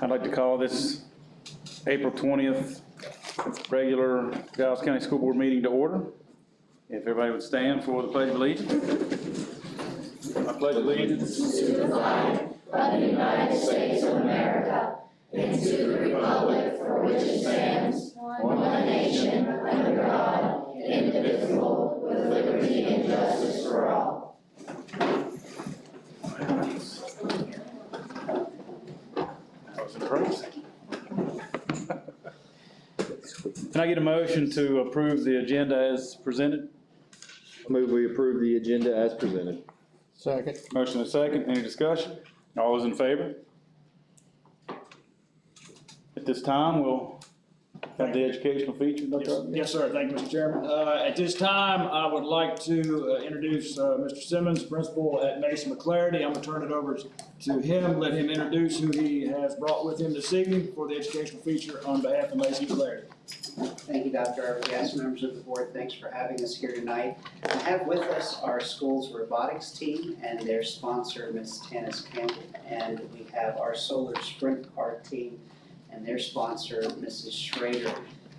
I'd like to call this April 20th regular Dallas County School Board meeting to order. If everybody would stand for the Pledge of Allegiance. I pledge allegiance to the flag of the United States of America and to the republic for which it stands, one nation, under God, indivisible, with liberty and justice for all. Can I get a motion to approve the agenda as presented? I move we approve the agenda as presented. Second. Motion and second. Any discussion? All those in favor? At this time, we'll have the educational feature. Yes, sir. Thank you, Mr. Chairman. At this time, I would like to introduce Mr. Simmons, principal at Mason McClarity. I'm going to turn it over to him, let him introduce who he has brought with him this evening for the educational feature on behalf of Mason McClarity. Thank you, Dr. Yes, members of the board, thanks for having us here tonight. We have with us our school's robotics team and their sponsor, Ms. Tanis Campbell, and we have our solar sprint car team and their sponsor, Mrs. Schrader.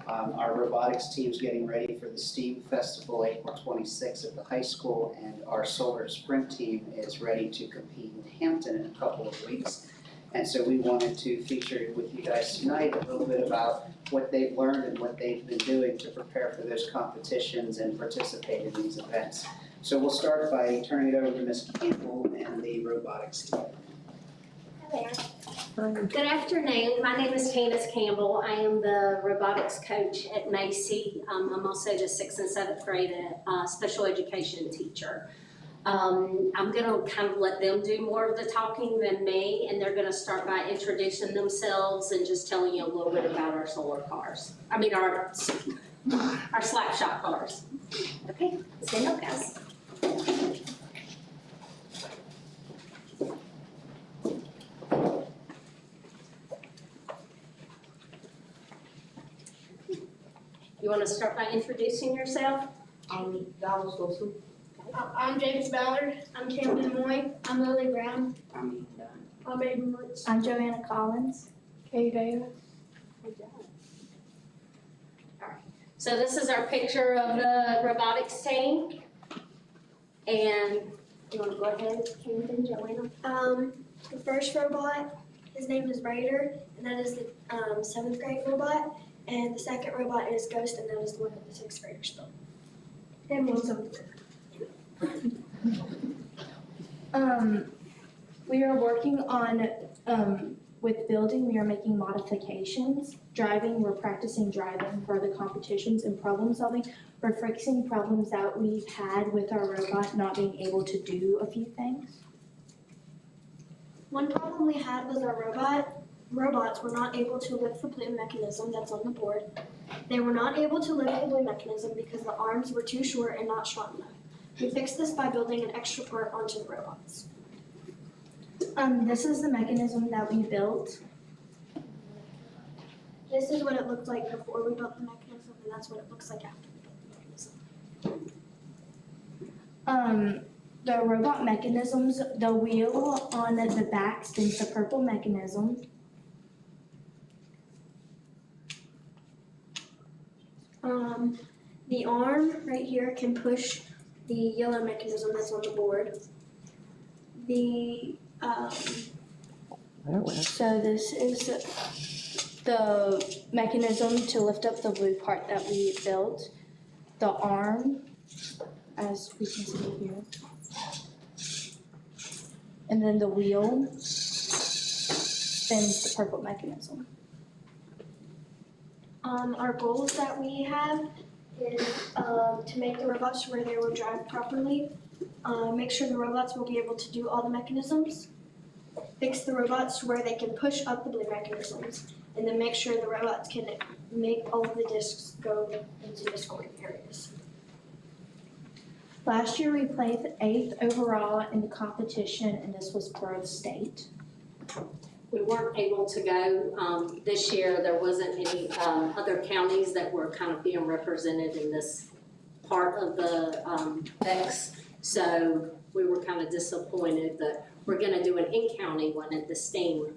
Our robotics team is getting ready for the STEAM Festival, April 26th at the high school, and our solar sprint team is ready to compete in Hampton in a couple of weeks. And so we wanted to feature with you guys tonight a little bit about what they've learned and what they've been doing to prepare for those competitions and participate in these events. So we'll start by turning it over to Ms. Campbell and the robotics team. Hi there. Good afternoon. My name is Tanis Campbell. I am the robotics coach at Macy. I'm also the 6th and 7th grade special education teacher. I'm going to kind of let them do more of the talking than me, and they're going to start by introducing themselves and just telling you a little bit about our solar cars. I mean, our slap shot cars. Okay, stand up, guys. You want to start by introducing yourself? I'm James Ballard. I'm Camden Moy. I'm Lily Brown. I'm Aiden Woods. I'm Joanna Collins. Kay Davis. All right. So this is our picture of the robotics team. And you want to go ahead, Camden, Joanna? The first robot, his name is Raider, and that is the 7th grade robot. And the second robot is Ghost, and that is the one that the 6th graders built. And one's over there. We are working on, with building, we are making modifications. Driving, we're practicing driving for the competitions, and problem solving. We're fixing problems that we've had with our robot not being able to do a few things. One problem we had was our robots were not able to lift the blue mechanism that's on the board. They were not able to lift the blue mechanism because the arms were too short and not strong enough. We fixed this by building an extra part onto the robots. This is the mechanism that we built. This is what it looked like before we built the mechanism, and that's what it looks like after we built the mechanism. The robot mechanisms, the wheel on the back spins the purple mechanism. The arm right here can push the yellow mechanism that's on the board. So this is the mechanism to lift up the blue part that we built. The arm, as we can see here. And then the wheel spins the purple mechanism. Our goals that we have is to make the robots where they will drive properly, make sure the robots will be able to do all the mechanisms, fix the robots where they can push up the blue mechanisms, and then make sure the robots can make all of the discs go into the scoring areas. Last year we placed 8th overall in the competition, and this was Grove State. We weren't able to go this year. There wasn't any other counties that were kind of being represented in this part of the X. So we were kind of disappointed that we're going to do an in-county one at the STEAM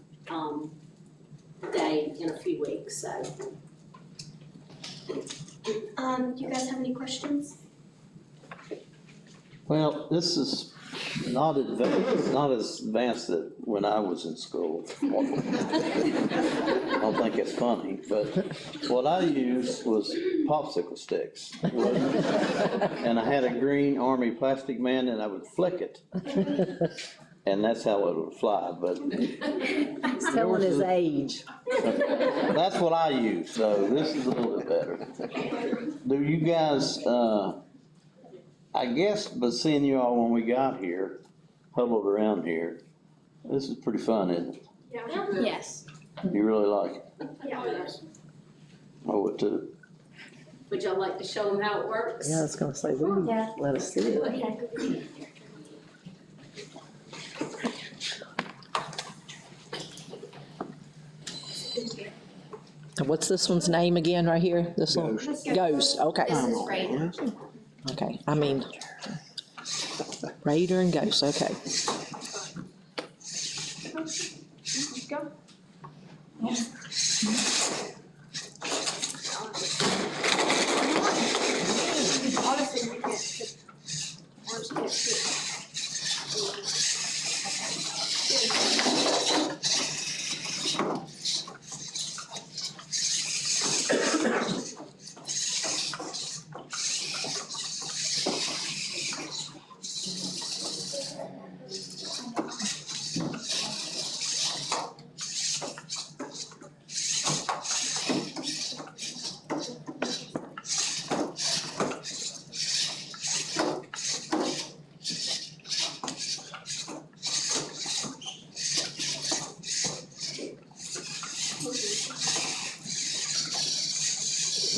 day in a few weeks, so. Do you guys have any questions? Well, this is not advanced, not as advanced as when I was in school. I don't think it's funny, but what I used was popsicle sticks. And I had a green army plastic man and I would flick it. And that's how it would fly, but. He's telling his age. That's what I use, so this is a little bit better. Do you guys, I guess, but seeing you all when we got here, huddled around here, this is pretty fun, isn't it? Yes. You really like it? Yeah. I would too. Would y'all like to show them how it works? Yeah, I was gonna say, let us see it. And what's this one's name again right here? This one? Ghost, okay. This is Raider. Okay, I mean, Raider and Ghost, okay. Go. Honestly, we can't fit. Ours can't fit.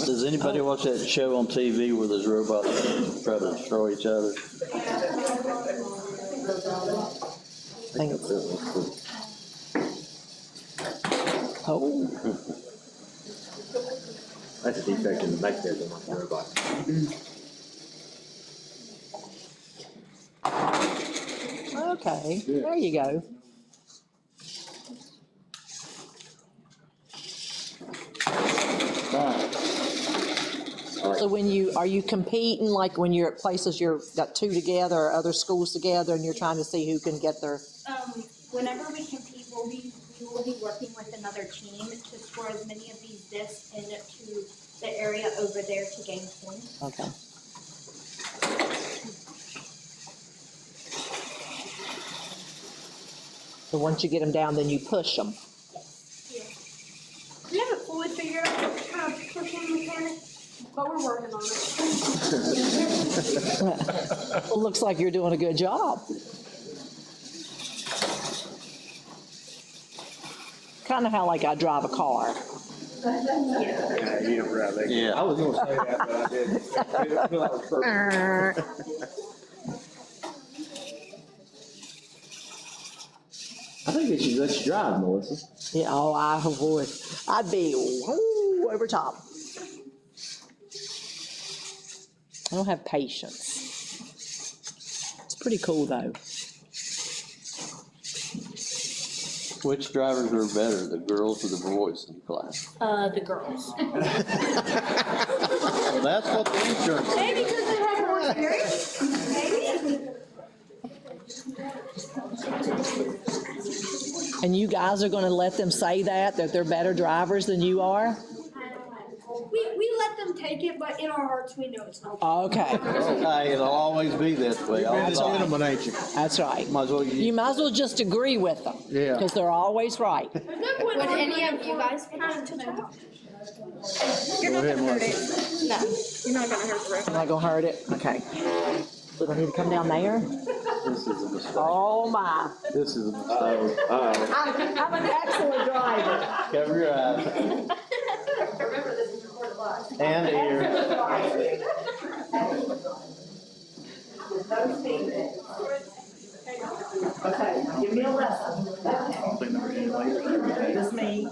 Does anybody watch that show on TV where those robots try to destroy each other? I think it's, oh, That's a defect in the mechanism of the robot. okay, there you go. So when are you competing, like when you're at places you've got two together or other schools together and you're trying to see who can get their? Whenever we compete, we will be working with another team to score as many of these discs into the area over there to gain points. Okay. So once you get them down, then you push them. We haven't fully figured out what kind of pushing mechanic, but we're working on it. Well, looks like you're doing a good job. Kind of how like I drive a car. Yeah, you don't drive that. Yeah. I was gonna say that, but I didn't. I didn't feel that was perfect. I think they should let you drive, Melissa. Yeah, oh, I would. I'd be whoo, over top. I don't have patience. It's pretty cool though. Which drivers are better, the girls or the boys in class? The girls. Well, that's what the insurance. Maybe because they have more experience. Maybe. And you guys are gonna let them say that they're better drivers than you are? We let them take it, but in our hearts, we know it's not. Okay, Hey, it'll always be this way. all the That's time. Gentleman, ain't you? that's right. Might as well You might as well just agree with them. Yeah. Because they're always right. Would any of you guys kind to talk? You're not gonna hurt it. No, you're not gonna hurt the road. Am I gonna hurt it? Okay. So do I need to come down there? This is a mistake. Oh my. This is a mistake. I'm an excellent driver. Cover your eyes. And ears. Okay, give me a lesson. This me.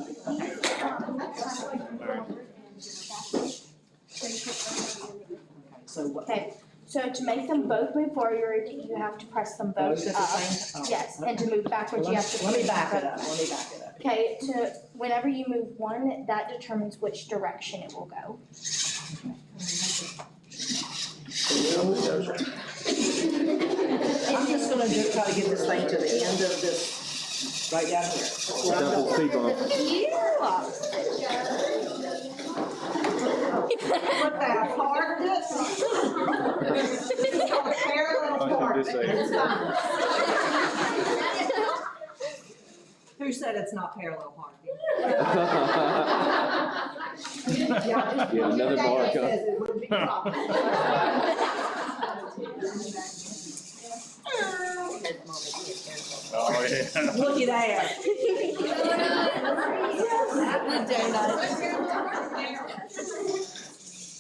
So what? Okay, So to make them both move forward, you have to press them both Both at the up. same time? Yes, and to move backwards, you have to. Let me push back it both. up, let me back it up. Okay, whenever you move one, that determines which direction it will go. I'm just gonna just try to get this thing to the end of this, right down here. Double speed bump. Put that hard distance. It's called parallel I think this parking. ain't. Who said it's not parallel parking? Yeah, another mark, huh? Says it would be proper. Oh, yeah. Looky there.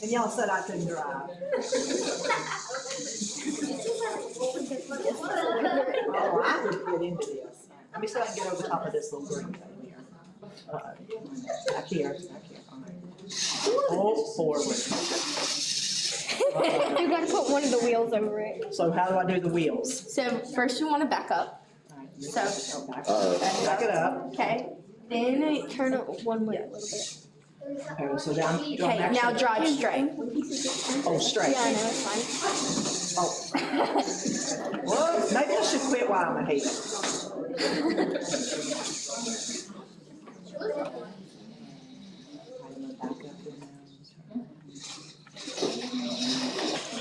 And y'all said I couldn't drive. Oh, I could get into this. Let me see if I can get over top of this little green thing here. Back here, back here. All right. Pull forward. You gotta put one of the wheels over it. So how do I do the wheels? So first you wanna back up, All right, So- back it up. okay? Then turn it one way a little bit. Okay, so down. do I Okay, now actually- drive straight. Oh, straight. Yeah, I know, it's fine. Oh. Well, maybe I should quit while I'm ahead.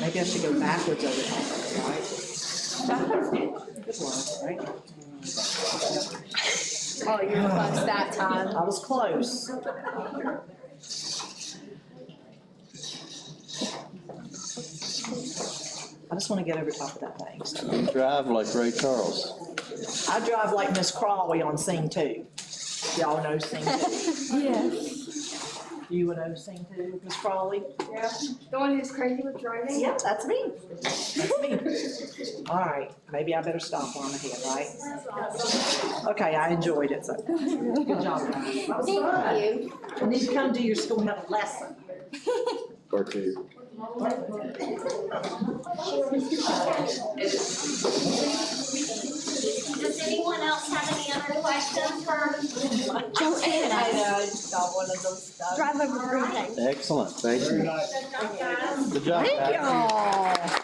Maybe I should go backwards over top of it, right? Good one, right? Oh, you're close that time. I was close. I just want to get over top of that thing. So. You drive like Ray Charles. I drive like Miss Crawley on Scene 2. Y'all know Scene 2? Yes. You would know Scene 2, Miss Crawley? Yeah, the one who's crazy with driving? Yep, that's me. That's me. All right, maybe I better stop while I'm ahead, right? Okay, I enjoyed it, so good job, guys. That was Thank fun. you. I need to come to your school and have a lesson. Or two. Does anyone else have any other questions for? Don't end I it. I just got one of those stuff. Drive over the green thing. Excellent, thank Very you. nice. Good job, guys.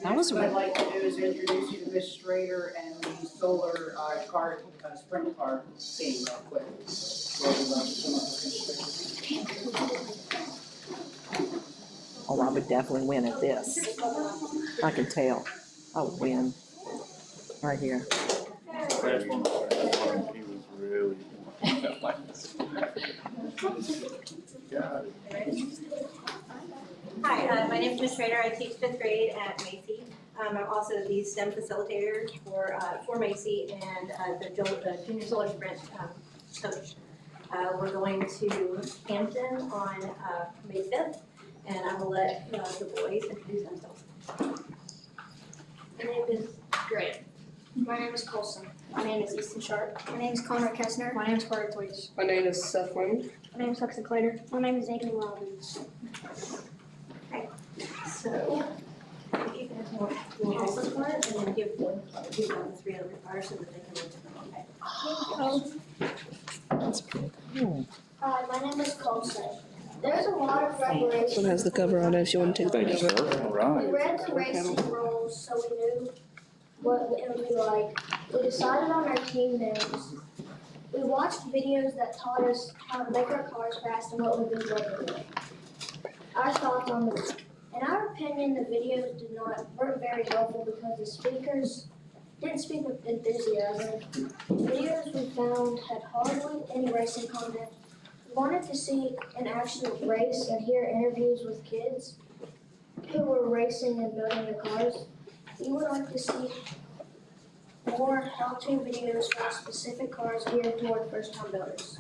That was What I'd like to do is introduce you to Ms. Strader and the solar car, sprint car team real quick. Oh, I would definitely win at this. I can tell. I would win. Right here. He was really. Hi, my name is Ms. Schrader. I teach fifth grade at Macy. I'm also the STEM facilitator for Macy and the junior solar sprint coach. We're going to Hampton on May 5th, and I will let the boys introduce themselves. My name is Grant. My name is Colson. My name is Easton Sharp. My name is Connor Kessner. My name is Corey Toys. My name is Seth Wayne. My name is Huxley Clater. My name is Aiden Robbins. So, if you guys want to also start and then give one the 3 other cars so that they can look at them. That's pretty cool. Hi, my name is Colson. There's a lot of preparation. This one has the cover on it if you want to take Thank you, the cover. sir. All We right. read the racing rules so we knew what it would be like. We decided on our team names. We watched videos that taught us how to make our cars fast and what would be good. Our thoughts on the, in our opinion, the videos weren't very helpful because the speakers didn't speak with enthusiasm. The videos we found had hardly any racing content. We wanted to see an actual race and hear interviews with kids who were racing and building the cars. We would like to see more how-to videos for specific cars geared toward first-time builders.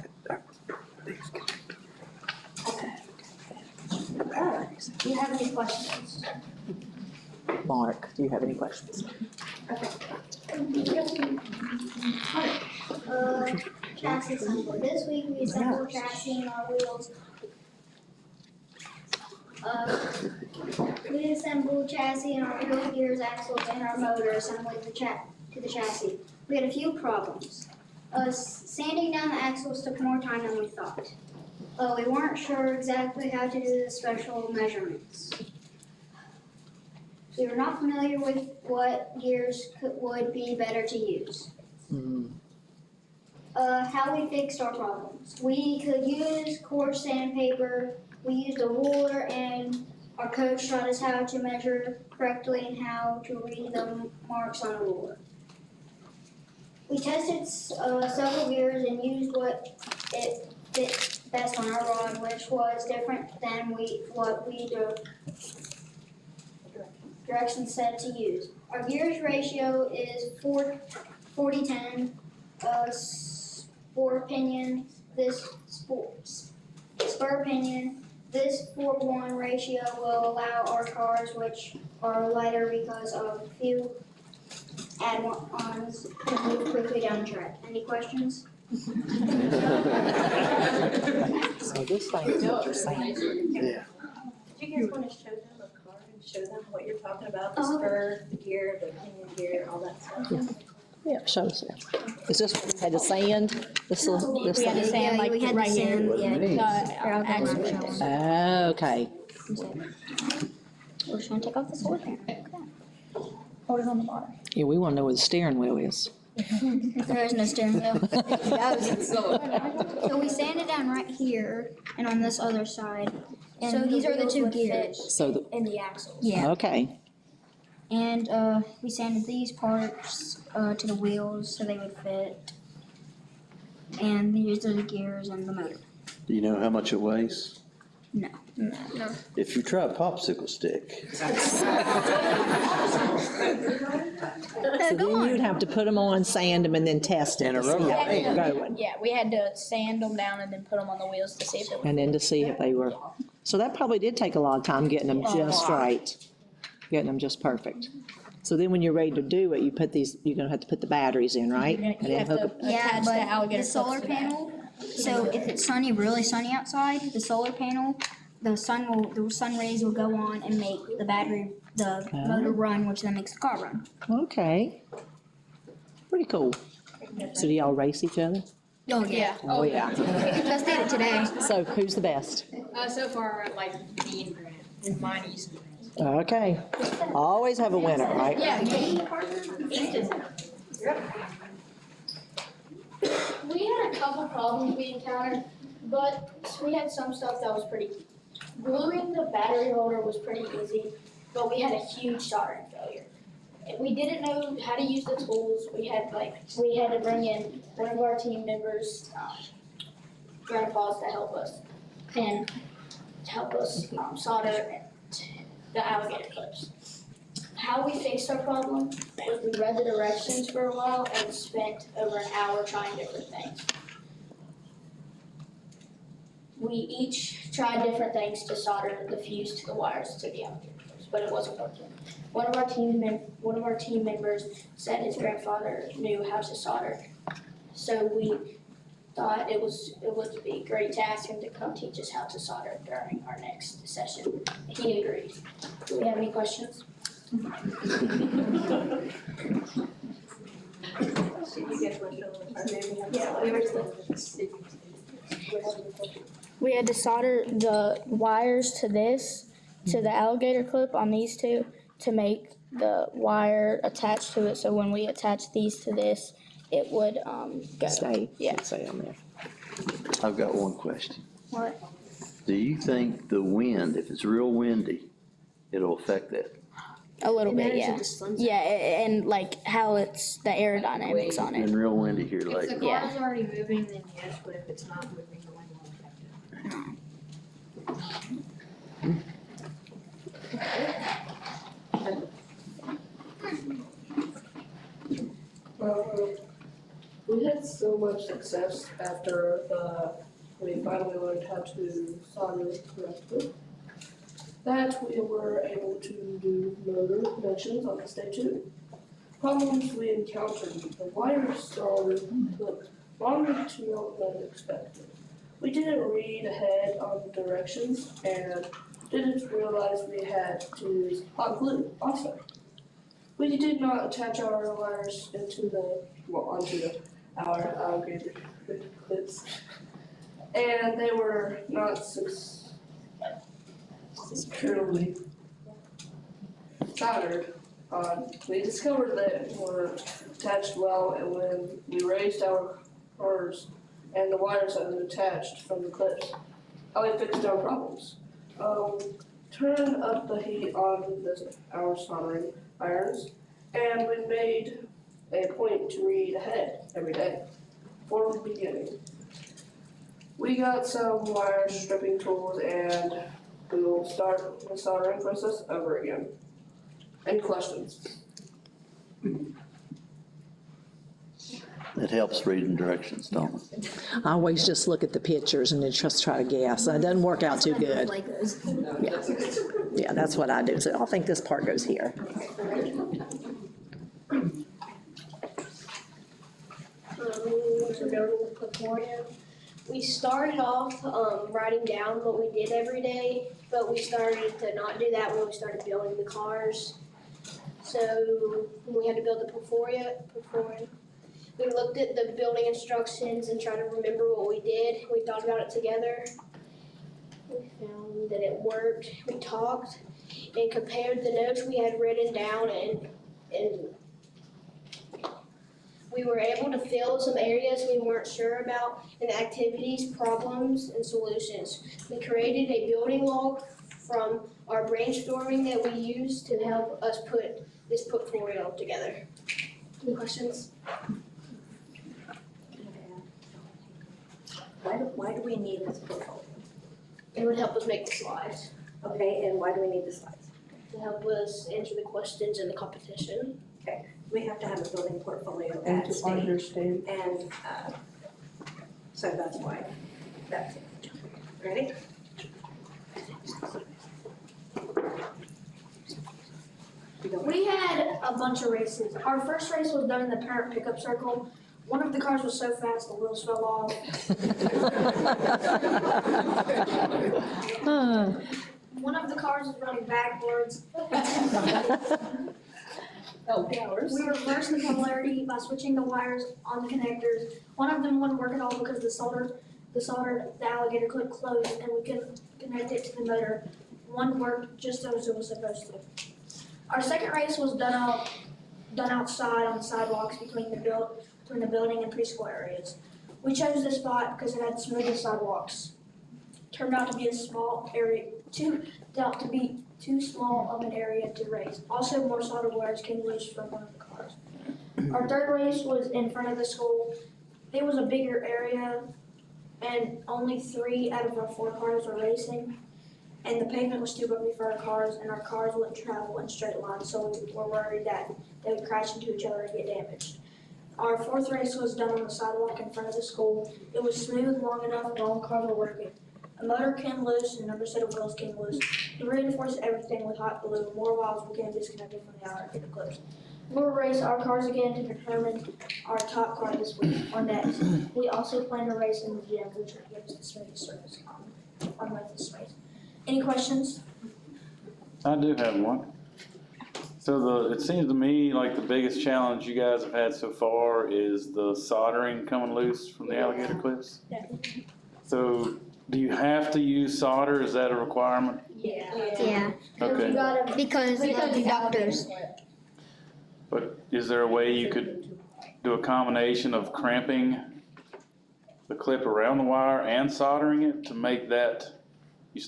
Do you have any questions? Mark, do you have any questions? chassis assembly. This week we assembled chassis and our wheels. We assembled chassis and our wheels, gears, axles, and our motor assembly to the chassis. We had a few problems. Sanding down the axles took more time than we thought. We weren't sure exactly how to do the special measurements. We were not familiar with what gears would be better to use. How we fixed our problems. We could use coarse sandpaper. We used a ruler, and our coach taught us how to measure correctly and how to read the marks on a ruler. We tested several gears and used what it fit best on our rod, which was different than what the directions said to use. Our gears ratio is 40-10. Spur pinion. This 4:1 ratio will allow our cars, which are lighter because of few add-ons, to move quickly down the track. Any questions? So this thing is what you're saying. Yeah. Did you guys want to show them a car and show them what you're talking about? The spur, the gear, the pinion gear, all that stuff? Yeah, show us that. Is this what we had to sand? This We had to sand like right here. Okay. We're just gonna take off the solar panel. Hold it on the bottom. Yeah, we want to know where the steering wheel is. There is no steering wheel. So we sanded down right here and on this other side. So these are the two gears. So, In the axles. okay. And we sanded these parts to the wheels so they would fit. And these are the gears and the motor. Do you know how much it weighs? No. If you try a popsicle stick, So then you'd have to put them on, sand them, and then test it And a to see rubber how they're band. going. Yeah, we had to sand them down and then put them on the wheels to see if it And then to see if they were, so that probably did take a lot of time getting them just right, getting them just perfect. So then when you're ready to do it, you put these, you're gonna have to put the batteries in, right? And You then have hook to 'em- Yeah, attach the but alligator the solar clips to that. panel, so if it's sunny, really sunny outside, the solar panel, the sun rays will go on and make the motor run, which then makes the car run. Okay. Pretty cool. So do y'all race each other? Oh, yeah. Oh, yeah. Just did it today. So who's the best? So far, like me and Grant, and mine is. Okay. Always have a winner, right? Yeah, We had a couple problems we encountered, but we had some stuff that was pretty. Gluing the battery holder was pretty easy, but we had a huge soldering failure. We didn't know how to use the tools. We had to bring in one of our team members, grandpas, to help us solder the alligator clips. How we fixed our problem was we read the directions for a while and spent over an hour trying different things. We each tried different things to solder the fuse to the wires to the alligator clips, but it wasn't working. One of our team members said his grandfather knew how to solder, so we thought it would be great to ask him to come teach us how to solder during our next session. He agreed. Do we have any questions? You guys want to show them the car? Yeah, we were We had to solder the wires to the alligator clip on these two to make the wire attached to it, so when we attach these to this, it would, go. Stay. Yeah. Stay on there. I've got one question. What? Do you think the wind, if it's real windy, it'll affect that? A little bit, yeah. Yeah, and like how it's the aerodynamics on It's it. been real windy here If the lately. car Yeah. is already moving, then yes, but if it's not moving, the wind won't affect it. We had so much success after we finally learned how to solder correctly that we were able to do motor connections on this day too. Problems we encountered, the wires are longer to than expected. We didn't read ahead on the directions and didn't realize we had to use hot glue also. We did not attach our wires onto our alligator clips, and they were not securely soldered on. We discovered that they were attached well, and when we raised our cars and the wires that were attached from the clips, how we fixed our problems. Turn up the heat on our soldering irons, and we made a point to read ahead every day for the beginning. We got some wire stripping tools, and we will start the soldering process over again. Any questions? It helps reading directions, don't it? I always just look at the pictures and then just try to guess. It doesn't work out too good. Yeah, yeah, that's what I do. So I think this part goes here. We started off writing down what we did every day, but we started to not do that when we started building the cars. So when we had to build the Porphyria, we looked at the building instructions and tried to remember what we did. We thought about it together. We found that it worked. We talked and compared the notes we had written down, and we were able to fill some areas we weren't sure about in activities, problems, and solutions. We created a building log from our brainstorming that we used to help us put this portfolio together. Any questions? Why do we need this portfolio? It would help us make the slides Okay, and why do we need the slides? to help us answer the questions in the competition. We have to have a building portfolio And at to state, understand. and, so that's why, that's it. Ready? We had a bunch of races. Our first race was done in the parent pickup circle. One of the cars was so fast the wheels fell off. One of the cars was running backwards. We reversed the polarity by switching the wires on the connectors. One of them wouldn't work at all because the alligator clip closed and we couldn't connect it to the motor. One worked just as it was supposed to. Our second race was done outside on the sidewalks between the building and preschool areas. We chose this spot because it had the smoothest sidewalks. Turned out to be a small area, too small of an area to race. Also, more solder wires came loose from one of the cars. Our third race was in front of the school. It was a bigger area, and only 3 out of our 4 cars were racing. And the pavement was too bumpy for our cars, and our cars wouldn't travel in straight lines, so we were worried that they would crash into each other and get damaged. Our fourth race was done on the sidewalk in front of the school. It was smooth, long enough, and all the cars were working. A motor came loose and another set of wheels came loose. We reinforced everything with hot glue. More wires became disconnected from the alligator clips. We'll race our cars again to determine our top car this week or next. We also plan to race in the gym, which will give us the smoothest surface on the space. Any questions? I do have one. So it seems to me like the biggest challenge you guys have had so far is the soldering coming loose from the alligator clips? Definitely. So do you have to use solder? Is that a requirement? Yeah, Okay. because of conductors. But is there a way you could do a combination of cramping the clip around the wire and soldering it to make that, you're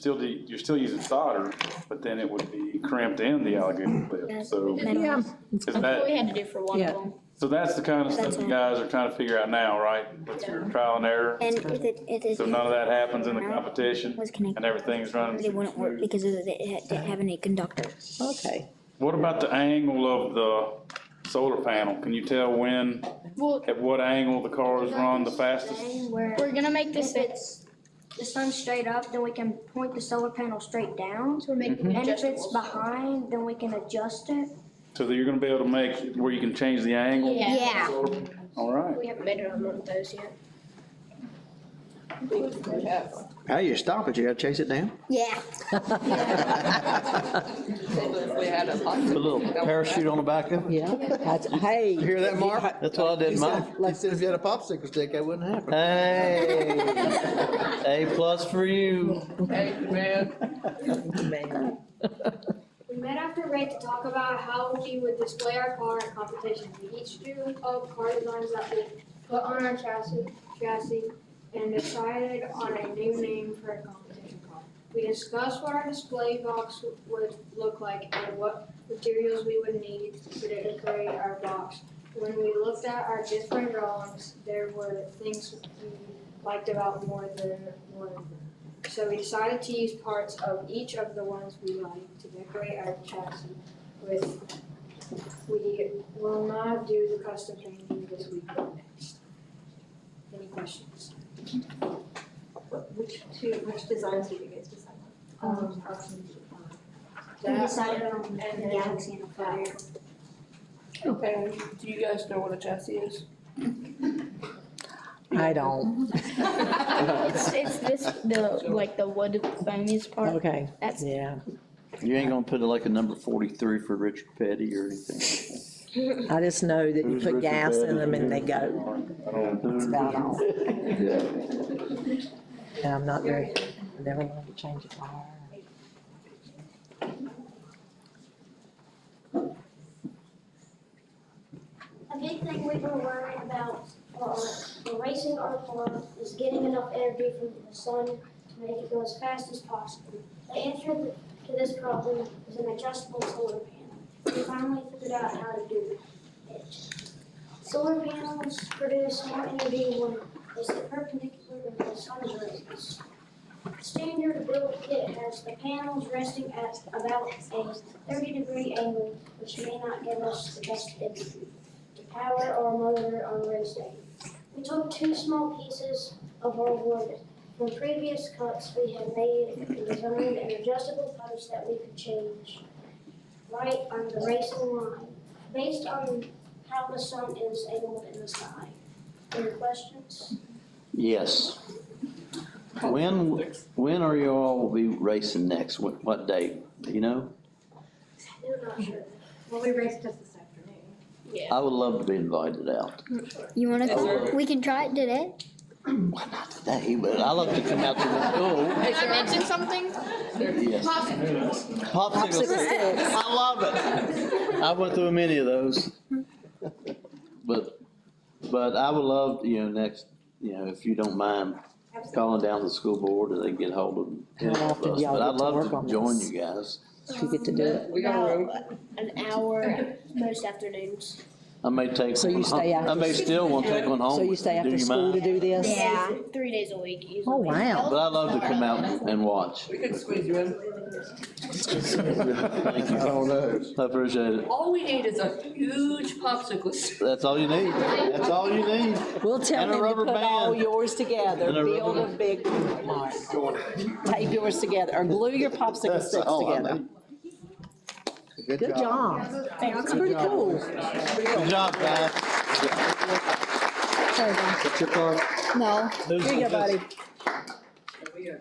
still using solder, but then it would be crimped in the alligator clip, so. Yeah. Is That's what that, we had to do for one Yeah. of them. so that's the kind of stuff you guys are trying to figure out now, right? With your trial and error? And if it So none of that happens in the competition was connected, and everything's running? it wouldn't work because it didn't have any conductor. Okay. What about the angle of the solar panel? Can you tell when, Well, at what angle the cars run the fastest? we're gonna make this, if it's the sun straight up, then we can point the solar panel straight down. So we're making And if it's behind, then we can adjust it. So that you're gonna be able to make where you can change the angle? Yeah. All right. We haven't made it on one of those yet. We have. How you stop it? You gotta chase it down? Yeah. If we had a Put a little parachute on the back of it. Yeah, that's, hey. You hear that, Mark? That's what I did in mine. He said if you had a popsicle stick, that wouldn't happen. Hey, A+ for you. Hey, man. Man. We met after race to talk about how we would display our car at competitions. We each drew up car designs that we put on our chassis and decided on a new name for a competition car. We discussed what our display box would look like and what materials we would need to decorate our box. When we looked at our different drawings, there were things we liked about more than one of them. So we decided to use parts of each of the ones we liked to decorate our chassis with. We will not do the custom painting this week or next. Any questions? Which designs did you guys decide on? We decided on the Galaxy and the Fire. And do you guys know what a chassis is? I don't. It's this, the wood thingiest part. Okay, That's yeah. You ain't gonna put like a number 43 for Richard Petty or anything? I just know that you Who's put Richard gas in Petty? them and they go. That's about all. Yeah. And I'm not very, never learned to change a tire. A big thing we've been worrying about for racing our car is getting enough energy from the sun to make it go as fast as possible. The answer to this problem is an adjustable solar panel. We finally figured out how to do it. Solar panels produce more energy when they sit perpendicular to the sun's rays. The standard build kit has the panels resting at about a 30-degree angle, which may not give us the best energy to power our motor on race day. We took 2 small pieces of our wood. From previous cuts, we had made and designed an adjustable post that we could change right on the racing line, based on how the sun is angled in the sky. Any questions? Yes. When are you all will be racing next? What date? Do you know? I'm not sure. Well, we raced just this afternoon. I would love to be invited out. You wanna come? We can try it today. Well, not today, but I love to come out to the school. Can I mention something? Yes. Popsicle stick. I love it. I went through many of those. But I would love, next, if you don't mind calling down the school board and they get hold of How often us. y'all But get I'd to work love on to join this? you guys. You get to do it. We got a room. An hour most afternoons. I may take. So you stay after- I may still want to take one home. So you with stay me. Do after you school to mind? do this? Yeah, 3 days a week Oh, usually. wow. But I'd love to come out and watch. We could squeeze you in. Thank you. I don't know. I appreciate it. All we need is a huge popsicle stick. That's all you need. That's all you need. We'll tell And a him to rubber put all band. yours together, And a build a rubber- big, tape yours together, or glue your popsicle That's sticks all I together. need. Good job. That's pretty cool. Good job, guys. What's your car? No, Here you go, buddy.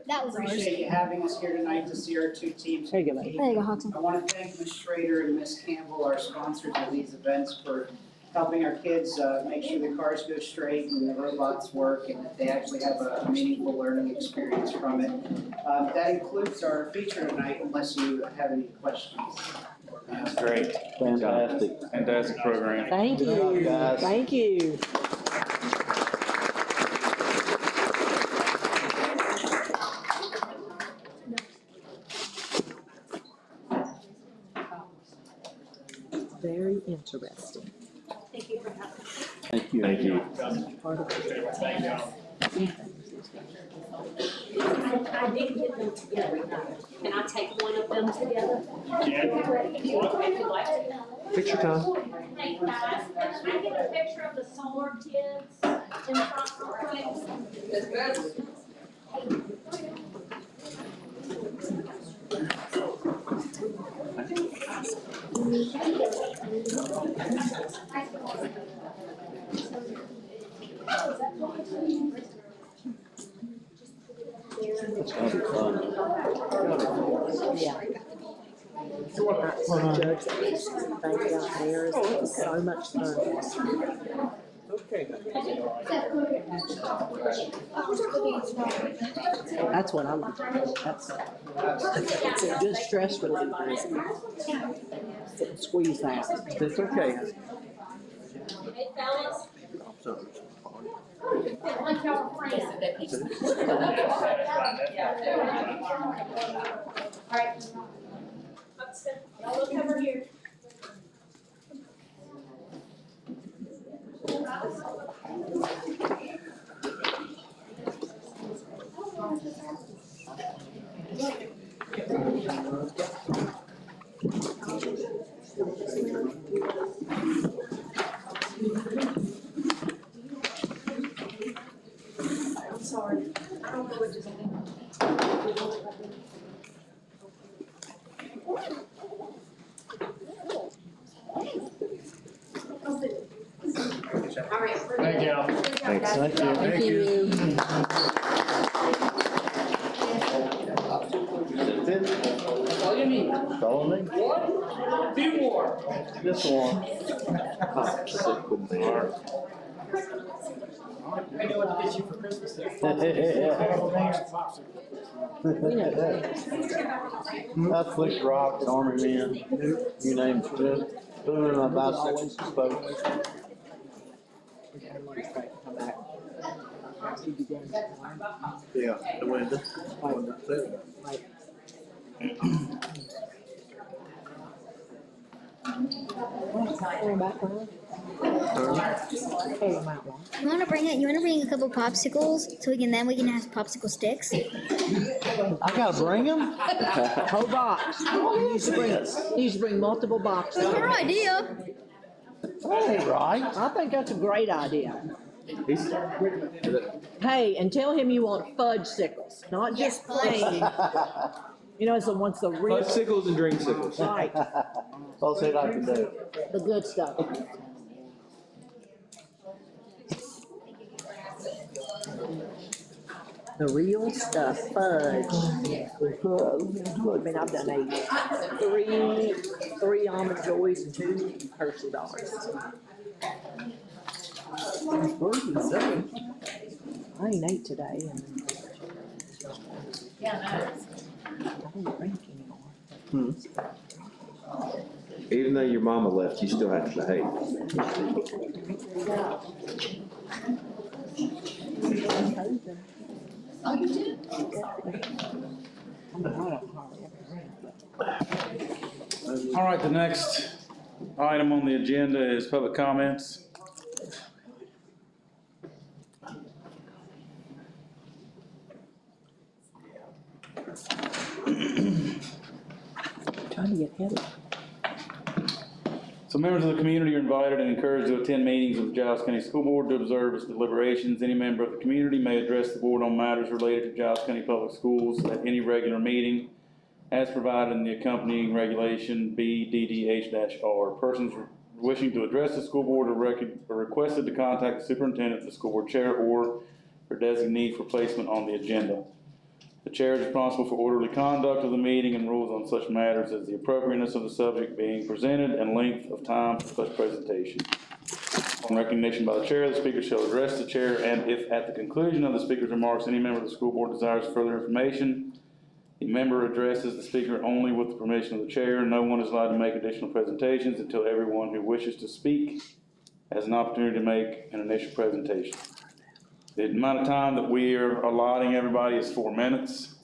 that was ours. Appreciate you having us here tonight to see our 2 teams. Here you go, buddy. There you go, Hudson. I want to thank Ms. Schrader and Ms. Campbell, our sponsors of these events, for helping our kids make sure the cars go straight and the robots work and that they actually have a meaningful learning experience from it. That includes our feature tonight, unless you have any questions. That's great. Fantastic. Fantastic program. Thank you. guys. Thank you. Very interesting. Thank you for having us. Thank you. Thank you. Part of it. I did get them together. Can I take one of them together? If you'd like to. Picture time. Hey guys, can I get a picture of the solar kids in front, please? Judge, thank you, there is so much fun. That's what I like. It's a good stress reliever, isn't it? Squeeze that. It's okay. Hey, fellas. Like y'all are friends. All right. Y'all look over here. I'm sorry, I don't know what just happened. All right. Thank you. Thanks. Thank you. Thank you. All you need, Follow me. one, few more. This one. I know what to get you for Christmas there. That's Flick Rocks, Army Men, you name it. Doing my bicycle folks. Yeah, the window. You You wanna bring a couple popsicles so we can have popsicle sticks? I gotta bring them? Whole box. You used to bring multiple boxes. That's your idea. That ain't right. I think that's a great idea. Hey, and tell him you want fudge sickles, not just plain. You know, it's the ones the real. Sickles and drink sickles. Right, I'll see what I can do. the good stuff. The real stuff, fudge. I mean, I've done 8. Three almond joys and 2 Hershey bars. I ain't ate today. I don't drink anymore. Even though your mama left, you still have to behave. Oh, you do? All right, the next item on the agenda is public comments. Trying to get ahead of it. So members of the community are invited and encouraged to attend meetings of the Giles County School Board to observe its deliberations. Any member of the community may address the board on matters related to Giles County Public Schools at any regular meeting as provided in the accompanying regulation BDDH-R. Persons wishing to address the school board are requested to contact the superintendent, the school board chair, or their designee for placement on the agenda. The chair is responsible for orderly conduct of the meeting and rules on such matters as the appropriateness of the subject being presented and length of time for such presentation. On recognition by the chair, the speaker shall address the chair, and if at the conclusion of the speaker's remarks any member of the school board desires further information, the member addresses the speaker only with the permission of the chair. No one is allowed to make additional presentations until everyone who wishes to speak has an opportunity to make an initial presentation. The amount of time that we are allotting everybody is 4 minutes.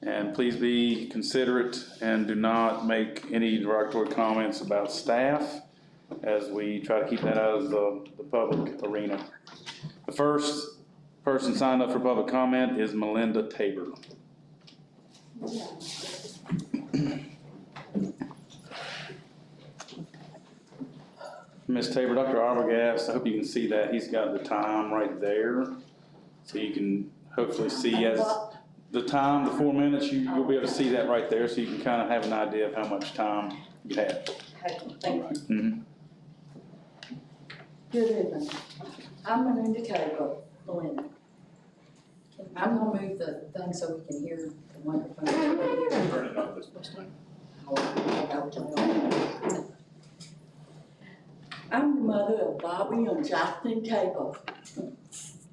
And please be considerate and do not make any derogatory comments about staff as we try to keep that out of the public arena. The first person signed up for public comment is Melinda Tabor. Ms. Tabor, Dr. Arbogast, I hope you can see that. He's got the time right there. So you can hopefully see as the time, the 4 minutes, you'll be able to see that right there so you can kind of have an idea of how much time you have. Thank you. Good evening. I'm Melinda Tabor, Melinda. I'm gonna move the thing so we can hear the microphone. I'm the mother of Bobby and Justin Cable.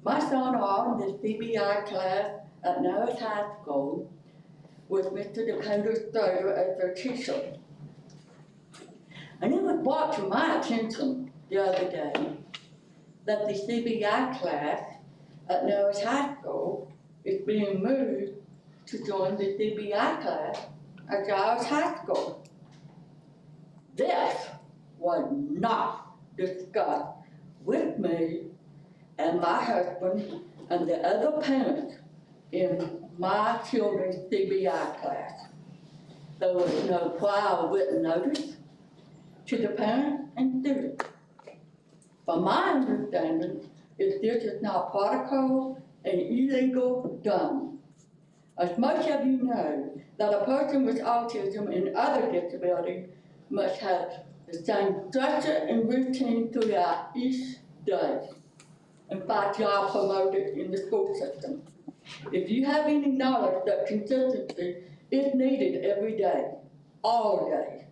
My son are in the CBI class at Norris High School with Mr. Dakota Stover as their teacher. And it was brought to my attention the other day that the CBI class at Norris High School is being moved to join the CBI class at Giles High School. This was not discussed with me and my husband and the other parents in my children's CBI class. There was no prior written notice to the parents and students. From my understanding, this is now protocol and illegal done. As most of you know, that a person with autism and other disabilities must have the same structure and routine throughout each day. In fact, you are promoted in the school system. If you have any knowledge that consistency is needed every day, all day,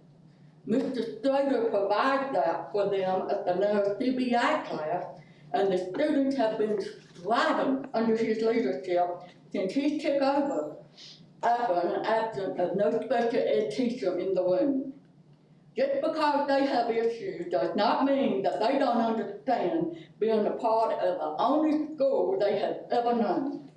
Mr. Stover provides that for them at the new CBI class, and the students have been thriving under his leadership since he took over after an absence of no special ed teacher in the room. Just because they have issues does not mean that they don't understand being a part of the only school they have ever known.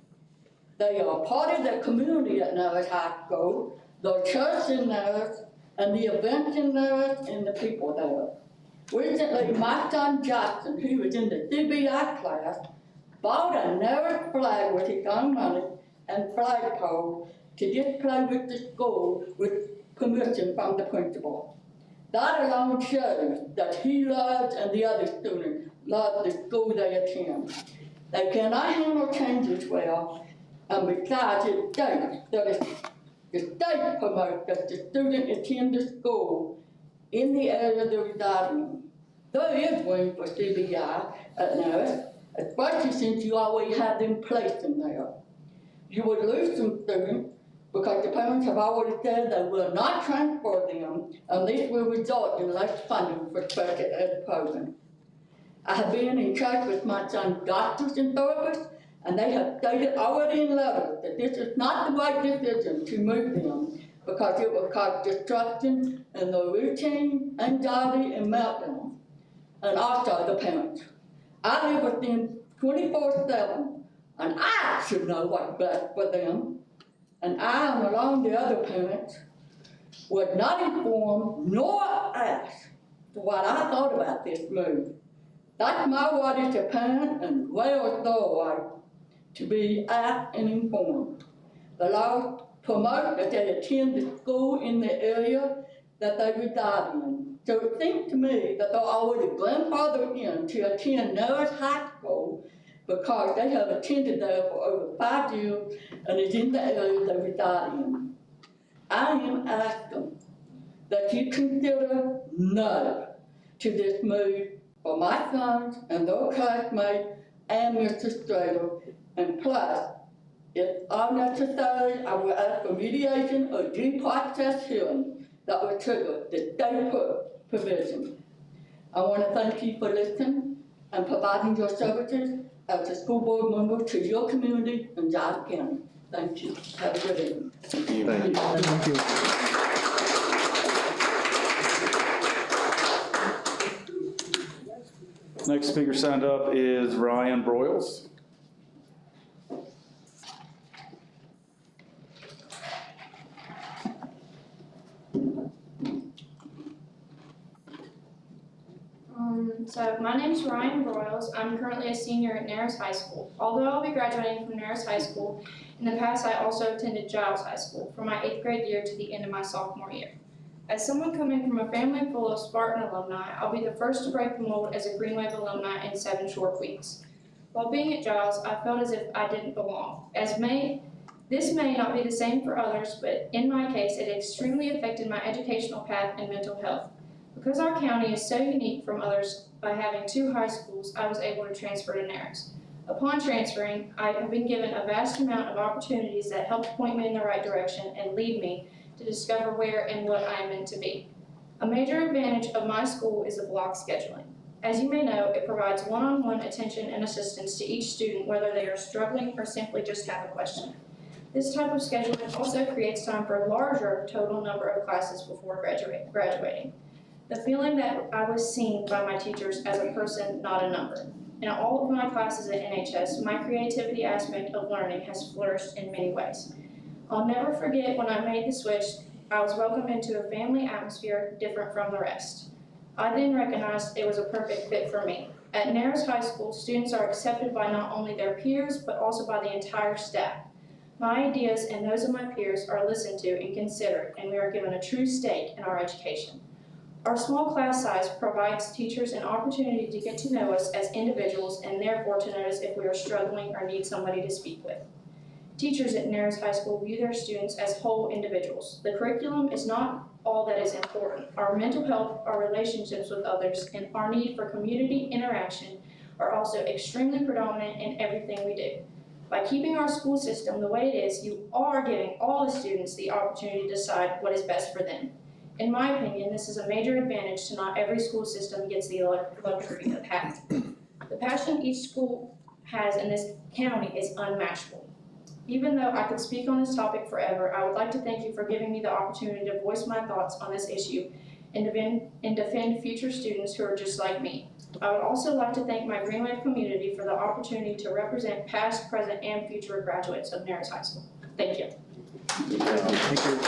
They are part of the community at Norris High School, the church in Norris, and the events in Norris, and the people there. Recently, my son Jackson, who was in the CBI class, bought a Norris flag with his own money and flagpole to display with the school with permission from the principal. That alone shows that he loves and the other students love the school they attend. They cannot handle changes well, and besides it states that the state promotes that the student attend the school in the area they're residing in. There is room for CBI at Norris, especially since you already have them placed in there. You would lose some students because the parents have already said they will not transfer them, and this will result in less funding for special ed programs. I have been in touch with my son's doctors and therapists, and they have stated already in letters that this is not the right decision to move them because it will cause disruption in their routine, anxiety, and meltdown, and also the parents. I live with them 24/7, and I should know what's best for them. And I, and along the other parents, was not informed nor asked what I thought about this move. That's my right as a parent and well as their right to be asked and informed. The law promotes that they attend the school in the area that they reside in. So it seems to me that they're already grandfathered in to attend Norris High School because they have attended there for over 5 years and is in the area they reside in. I am asking that you consider no to this move for my sons and their classmates and Mr. Strader, and plus, if unnecessary, I will ask for mediation or due process hearing that will trigger the state provision. I want to thank you for listening and providing your services as a school board member to your community in Giles County. Thank you. Have a good evening. Thank you. Thank you. Next speaker signed up is Ryan Broyles. So my name is Ryan Broyles. I'm currently a senior at Norris High School. Although I'll be graduating from Norris High School, in the past I also attended Giles High School from my 8th grade year to the end of my sophomore year. As someone coming from a family full of Spartan alumni, I'll be the first to break the mold as a Green Wave alumni in 7 short weeks. While being at Giles, I felt as if I didn't belong. This may not be the same for others, but in my case, it extremely affected my educational path and mental health. Because our county is so unique from others by having 2 high schools, I was able to transfer to Norris. Upon transferring, I have been given a vast amount of opportunities that helped point me in the right direction and lead me to discover where and what I am meant to be. A major advantage of my school is the block scheduling. As you may know, it provides one-on-one attention and assistance to each student, whether they are struggling or simply just have a question. This type of scheduling also creates time for a larger total number of classes before graduating. The feeling that I was seen by my teachers as a person, not a number. In all of my classes at NHS, my creativity aspect of learning has flourished in many ways. I'll never forget when I made the switch, I was welcomed into a family atmosphere different from the rest. I then recognized it was a perfect fit for me. At Narrows High School, students are accepted by not only their peers, but also by the entire staff. My ideas and those of my peers are listened to and considered, and we are given a true stake in our education. Our small class size provides teachers an opportunity to get to know us as individuals and therefore to notice if we are struggling or need somebody to speak with. Teachers at Narrows High School view their students as whole individuals. The curriculum is not all that is important. Our mental health, our relationships with others, and our need for community interaction are also extremely predominant in everything we do. By keeping our school system the way it is, you are giving all the students the opportunity to decide what is best for them. In my opinion, this is a major advantage to not every school system gets the luxury of having. The passion each school has in this county is unmatchable. Even though I could speak on this topic forever, I would like to thank you for giving me the opportunity to voice my thoughts on this issue and defend future students who are just like me. I would also like to thank my Green Wave community for the opportunity to represent past, present, and future graduates of Narrows High School. Thank you. Thank you.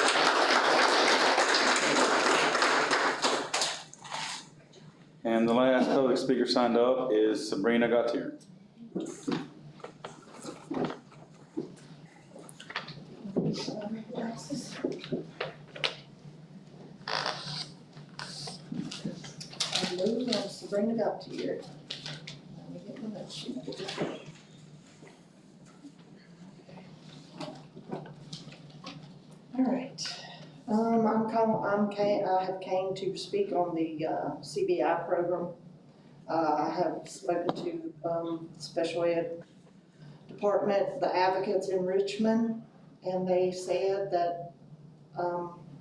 And the last public speaker signed up is Sabrina Gautier. I'm Sabrina Gautier. Let me get my note sheet. All right. I have came to speak on the CBI program. I have spoken to special ed department, the advocates in Richmond, and they said that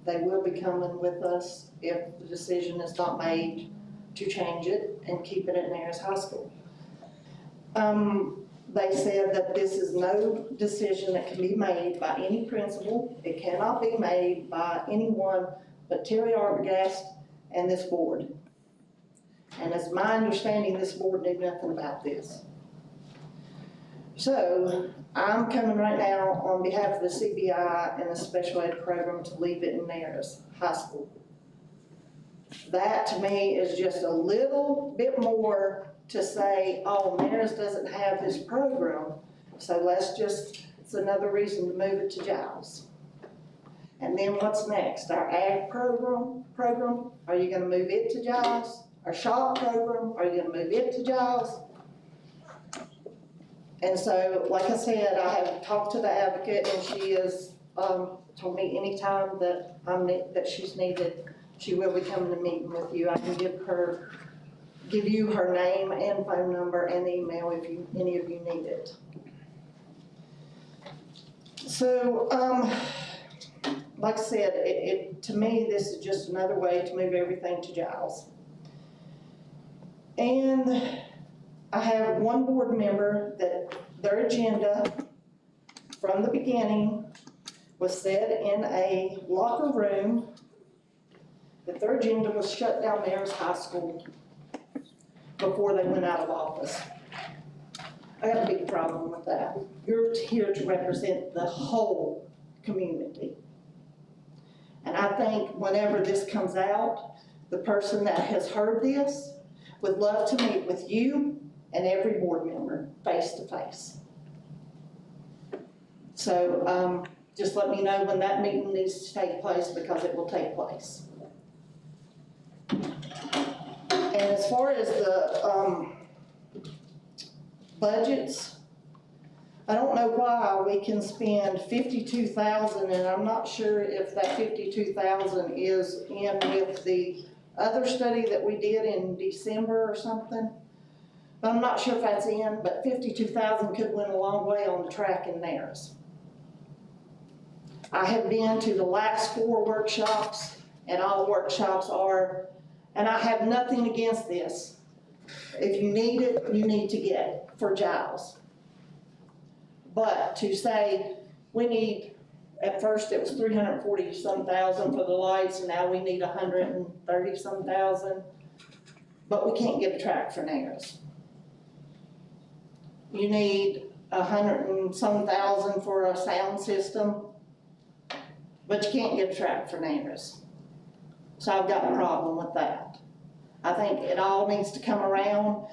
they will be coming with us if the decision is not made to change it and keep it at Narrows High School. They said that this is no decision that can be made by any principal. It cannot be made by anyone but Terry Arbogast and this board. And it's my understanding this board knew nothing about this. So I'm coming right now on behalf of the CBI and the special ed program to leave it in Narrows High School. That to me is just a little bit more to say, oh, Narrows doesn't have this program, so it's another reason to move it to Giles. And then what's next? Our ag program, are you gonna move it to Giles? Our shop program, are you gonna move it to Giles? And so, like I said, I have talked to the advocate and she has told me anytime that she's needed, she will be coming to meeting with you. I can give you her name and phone number and email if any of you need it. So, like I said, to me, this is just another way to move everything to Giles. And I have one board member that their agenda from the beginning was set in a locker room, that their agenda was shut down Narrows High School before they went out of office. I got a big problem with that. You're here to represent the whole community. And I think whenever this comes out, the person that has heard this would love to meet with you and every board member face to face. So just let me know when that meeting needs to take place because it will take place. And as far as the budgets, I don't know why we can spend $52,000, and I'm not sure if that $52,000 is in with the other study that we did in December or something. But I'm not sure if that's in, but $52,000 could went a long way on the track in Narrows. I have been to the last 4 workshops, and all the workshops are, and I have nothing against this. If you need it, you need to get it for Giles. But to say, we need, at first it was 340-some thousand for the lights, and now we need 130-some thousand, but we can't get a track for Nares. You need 100-some thousand for a sound system, but you can't get a track for Nares. So I've got a problem with that. I think it all needs to come around,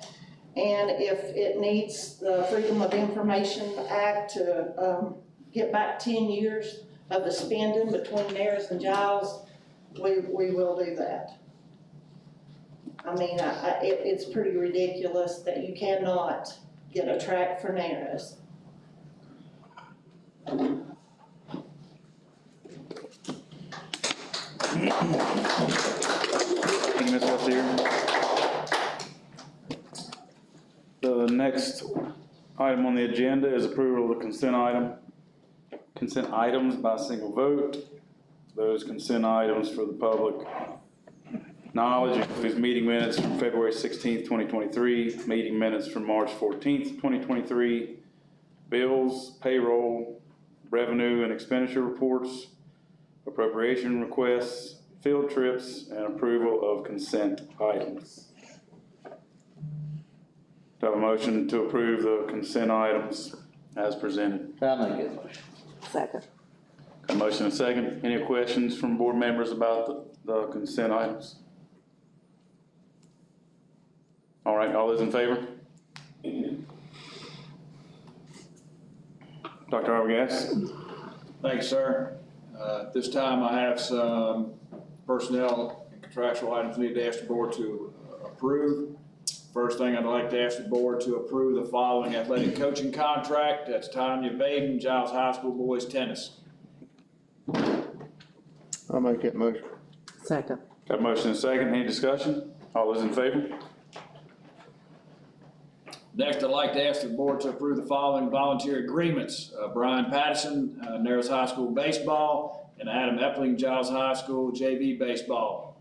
and if it needs the Freedom of Information Act to get back 10 years of the spending between Nares and Giles, we will do that. I mean, it's pretty ridiculous that you cannot get a track for Nares. Thank you, Ms. Wazir. The next item on the agenda is approval of the consent items by single vote. Those consent items for the public knowledge includes meeting minutes from February 16th, 2023, meeting minutes from March 14th, 2023, bills, payroll, revenue and expenditure reports, appropriation requests, field trips, and approval of consent items. Do I have a motion to approve the consent items as presented? I'll make it motion. Second. Got a motion and a second. Any questions from board members about the consent items? All right, all those in favor? Dr. Arbogast? Thanks, sir. At this time, I have some personnel and contractual items I need to ask the board to approve. First thing, I'd like to ask the board to approve the following athletic coaching contract. That's Tanya Vaden, Giles High School boys tennis. I'll make that motion. Second. Got a motion and a second. Any discussion? All those in favor? Next, I'd like to ask the board to approve the following volunteer agreements. Brian Patterson, Nares High School baseball, and Adam Epling, Giles High School JV baseball.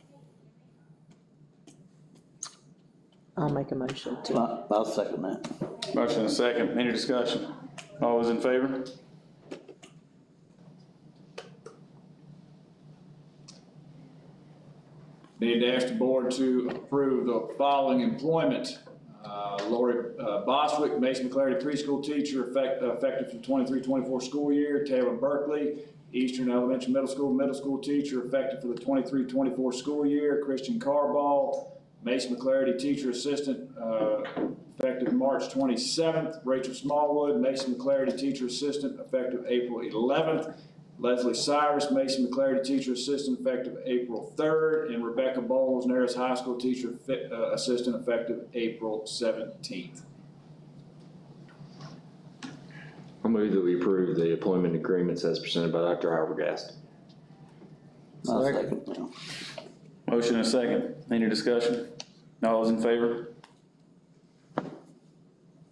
I'll make a motion to. I'll second that. Motion and a second. Any discussion? All those in favor? Need to ask the board to approve the following employment. Lori Boswick, Mason McClarty preschool teacher, effective for the 23-24 school year. Taylor Berkeley, Eastern Elementary middle school teacher, effective for the 23-24 school year. Christian Carball, Mason McClarty teacher assistant, effective March 27th. Rachel Smallwood, Mason McClarty teacher assistant, effective April 11th. Leslie Cyrus, Mason McClarty teacher assistant, effective April 3rd. And Rebecca Bowles, Nares High School teacher assistant, effective April 17th. I'll move that we approve the employment agreements as presented by Dr. Arbogast. I'll second that. Motion and a second. Any discussion? All those in favor?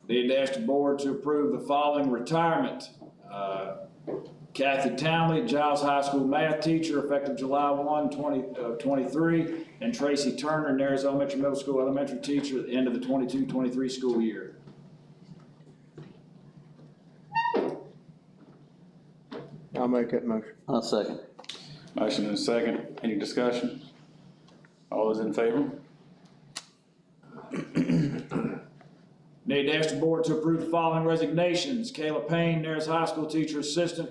Need to ask the board to approve the following retirement. Kathy Townley, Giles High School math teacher, effective July 1, 2023, and Tracy Turner, Nares Elementary Middle School elementary teacher at the end of the 22-23 school year. I'll make that motion. I'll second. Motion and a second. Any discussion? All those in favor? Need to ask the board to approve the following resignations. Kayla Payne, Nares High School teacher assistant,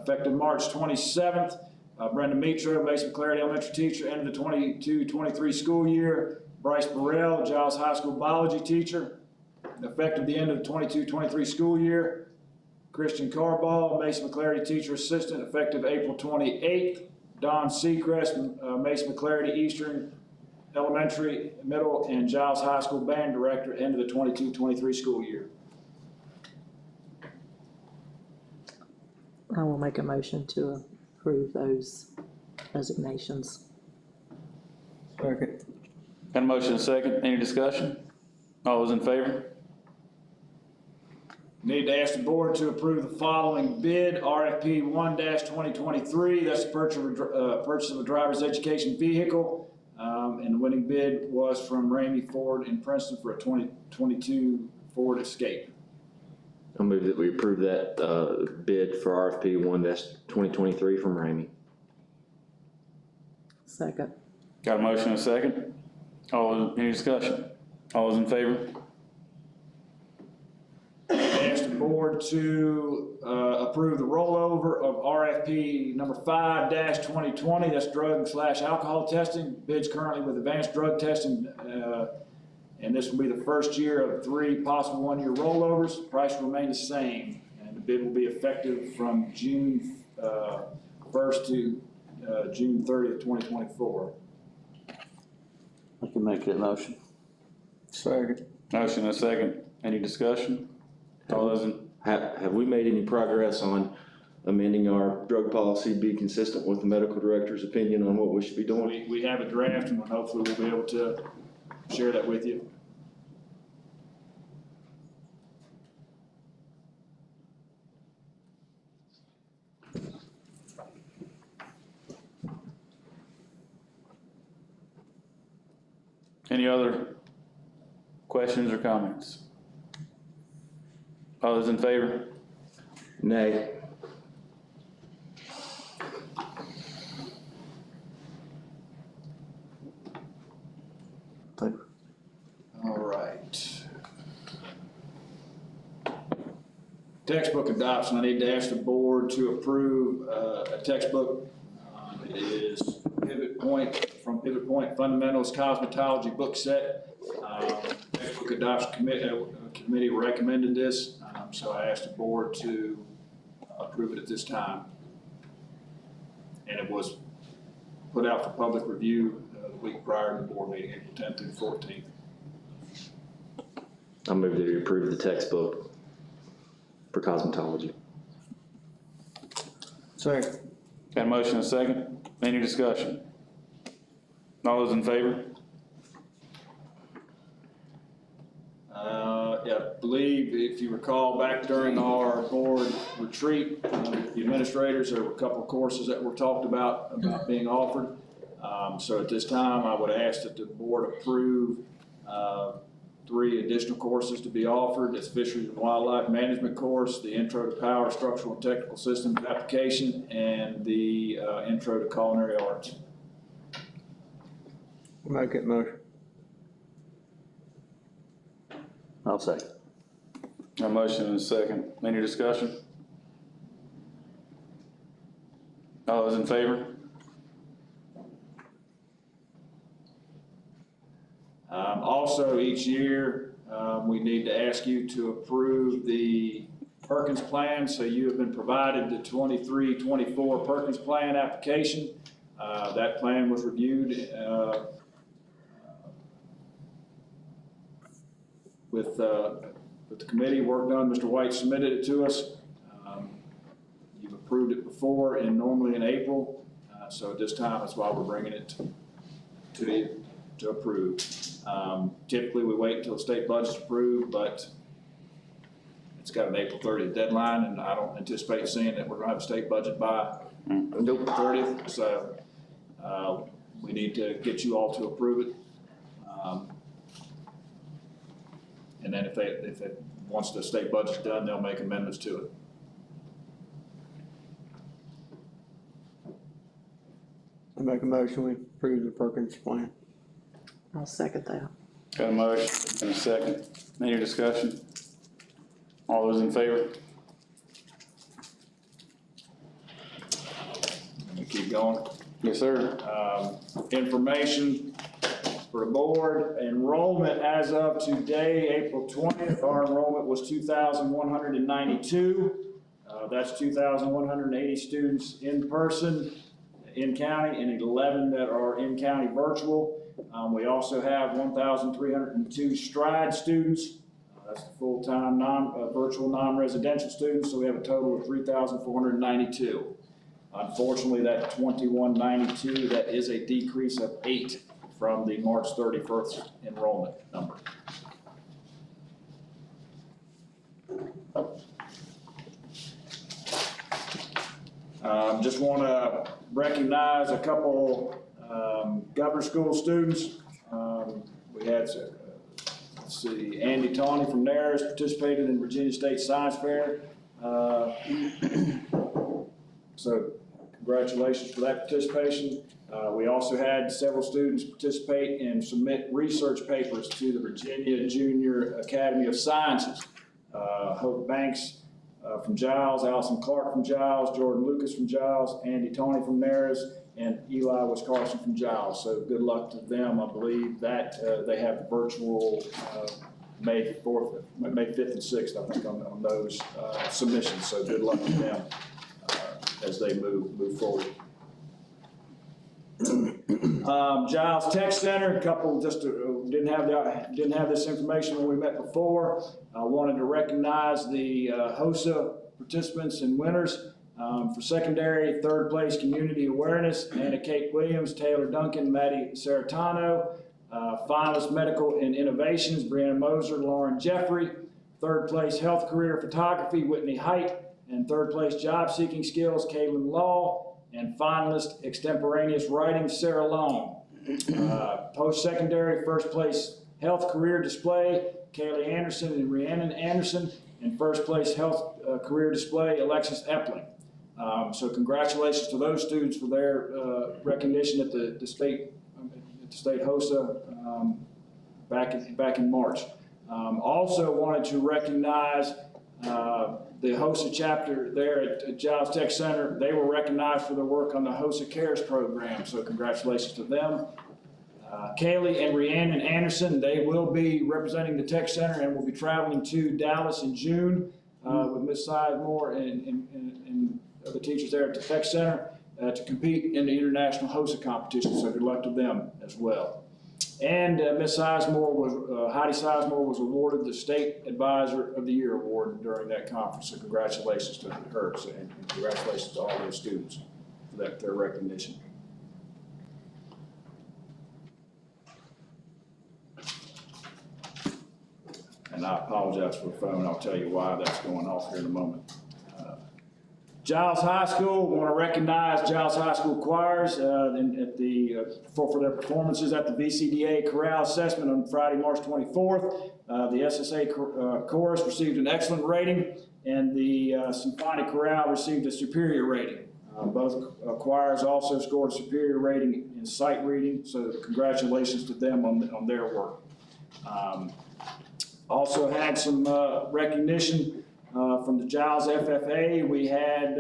effective March 27th. Brenda Mitro, Mason McClarty elementary teacher, end of the 22-23 school year. Bryce Burrell, Giles High School biology teacher, effective the end of the 22-23 school year. Christian Carball, Mason McClarty teacher assistant, effective April 28th. Don Seacrest, Mason McClarty Eastern Elementary, Middle, and Giles High School band director, end of the 22-23 school year. I will make a motion to approve those resignations. Second. Got a motion and a second. Any discussion? All those in favor? Need to ask the board to approve the following bid, RFP 1-2023. That's the purchase of a driver's education vehicle. And the winning bid was from Ramey Ford in Princeton for a 2022 Ford Escape. I'll move that we approve that, bid for RFP 1-2023 from Ramey. Second. Got a motion and a second? Any discussion? All those in favor? Ask the board to approve the rollover of RFP number 5-2020, that's drug/alcohol testing. Bids currently with advanced drug testing, and this will be the first year of 3 possible one-year rollovers. Price will remain the same, and the bid will be effective from June 1st to June 30th, 2024. I can make that motion. Second. Motion and a second. Any discussion? All those in, Have we made any progress on amending our drug policy to be consistent with the medical director's opinion on what we should be doing? We have a draft, and hopefully we'll be able to share that with you. any other questions or comments? All those in favor? Nay. All right. Textbook adoption, I need to ask the board to approve a textbook. It is from Pivot Point Fundamentals Cosmetology book set. Textbook adoption committee recommended this, so I asked the board to approve it at this time. And it was put out for public review the week prior to the board meeting, April 10th through 14th. I move that we approve the textbook for cosmetology. Second. Got a motion and a second. Any discussion? All those in favor? Yeah, I believe if you recall back during our board retreat, the administrators, there were a couple of courses that were talked about being offered. So at this time, I would ask that the board approve 3 additional courses to be offered. It's Fisheries and Wildlife Management course, the Intro to Power, Structural and Technical Systems Application, and the Intro to Culinary Arts. Make it motion. I'll second. A motion and a second. Any discussion? All those in favor? Also, each year, we need to ask you to approve the Perkins Plan. So you have been provided the 23-24 Perkins Plan application. That plan was reviewed with the committee, work done. Mr. White submitted it to us. You've approved it before and normally in April. So at this time, that's why we're bringing it to you to approve. Typically, we wait until the state budget's approved, but it's got an April 30th deadline, and I don't anticipate seeing that we're gonna have a state budget by April 30th. So we need to get you all to approve it. And then once the state budget's done, they'll make amendments to it. I make a motion, we approve the Perkins Plan. I'll second that. Got a motion and a second. Any discussion? All those in favor? Let me keep going. Yes, sir. Information for the board. Enrollment as of today, April 20th, our enrollment was 2,192. That's 2,180 students in person, in county, and 11 that are in county virtual. We also have 1,302 Stride students. That's the full-time virtual non-residential students, so we have a total of 3,492. Unfortunately, that 2,192, that is a decrease of 8 from the March 31st enrollment number. Just want to recognize a couple Governor School students. We had, let's see, Andy Tawney from Nares participated in Virginia State Science Fair. So congratulations for that participation. We also had several students participate and submit research papers to the Virginia Junior Academy of Sciences. Hope Banks from Giles, Allison Clark from Giles, Jordan Lucas from Giles, Andy Tawney from Nares, and Eli Wiscarson from Giles. So good luck to them. I believe that they have the virtual May 5th and 6th, I think, on those submissions. So good luck to them as they move forward. Giles Tech Center, a couple just didn't have this information when we met before. I wanted to recognize the HOSA participants and winners. For secondary, third place community awareness, Anna Kate Williams, Taylor Duncan, Maddie Saratano. Finalist medical and innovations, Brianna Moser, Lauren Jeffrey. Third place health career photography, Whitney Height. And third place job seeking skills, Kaylin Law. And finalist extemporaneous writing, Sarah Long. Post-secondary, first place health career display, Kaylee Anderson and Rhiannon Anderson. And first place health career display, Alexis Epling. So congratulations to those students for their recognition at the state HOSA back in March. Also wanted to recognize the HOSA chapter there at Giles Tech Center. They were recognized for their work on the HOSA Cares program, so congratulations to them. Kaylee and Rhiannon Anderson, they will be representing the Tech Center and will be traveling to Dallas in June with Ms. Sizemore and the teachers there at the Tech Center to compete in the international HOSA competition, so good luck to them as well. And Ms. Sizemore Heidi Sizemore was awarded the State Advisor of the Year award during that conference, so congratulations to her, and congratulations to all those students for their recognition. And I apologize for the phone. I'll tell you why that's going off here in a moment. Giles High School, want to recognize Giles High School choirs for their performances at the VCDA Chorale Assessment on Friday, March 24th. The SSA chorus received an excellent rating, and the Symphonic Chorale received a superior rating. Both choirs also scored a superior rating in sight reading, so congratulations to them on their work. Also had some recognition from the Giles FFA. We had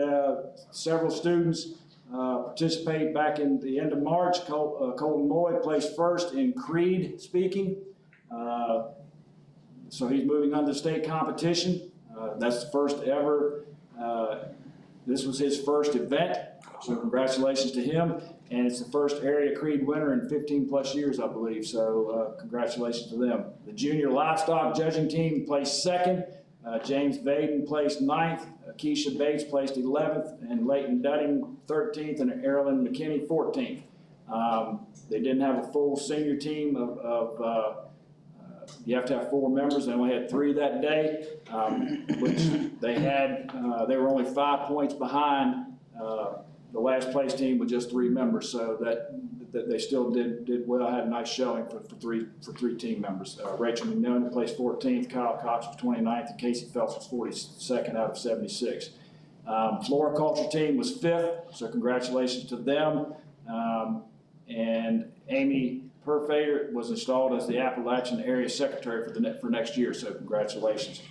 several students participate back in the end of March. Colton Moy placed first in Creed speaking. So he's moving on to state competition. That's the first ever. This was his first event, so congratulations to him. And it's the first area Creed winner in 15 plus years, I believe. So congratulations to them. The junior livestock judging team placed second. James Vaden placed 9th, Keisha Bates placed 11th, and Leighton Dudding 13th, and Erilyn McKinney 14th. They didn't have a full senior team you have to have 4 members. They only had 3 that day, which they were only 5 points behind the last place team with just 3 members. So that they still did well, had a nice showing for three team members. Rachel McNonan placed 14th, Kyle Cox was 29th, and Casey Phelps was 42nd out of 76. Floriculture team was 5th, so congratulations to them. And Amy Perfader was installed as the Appalachian Area Secretary for next year, so congratulations.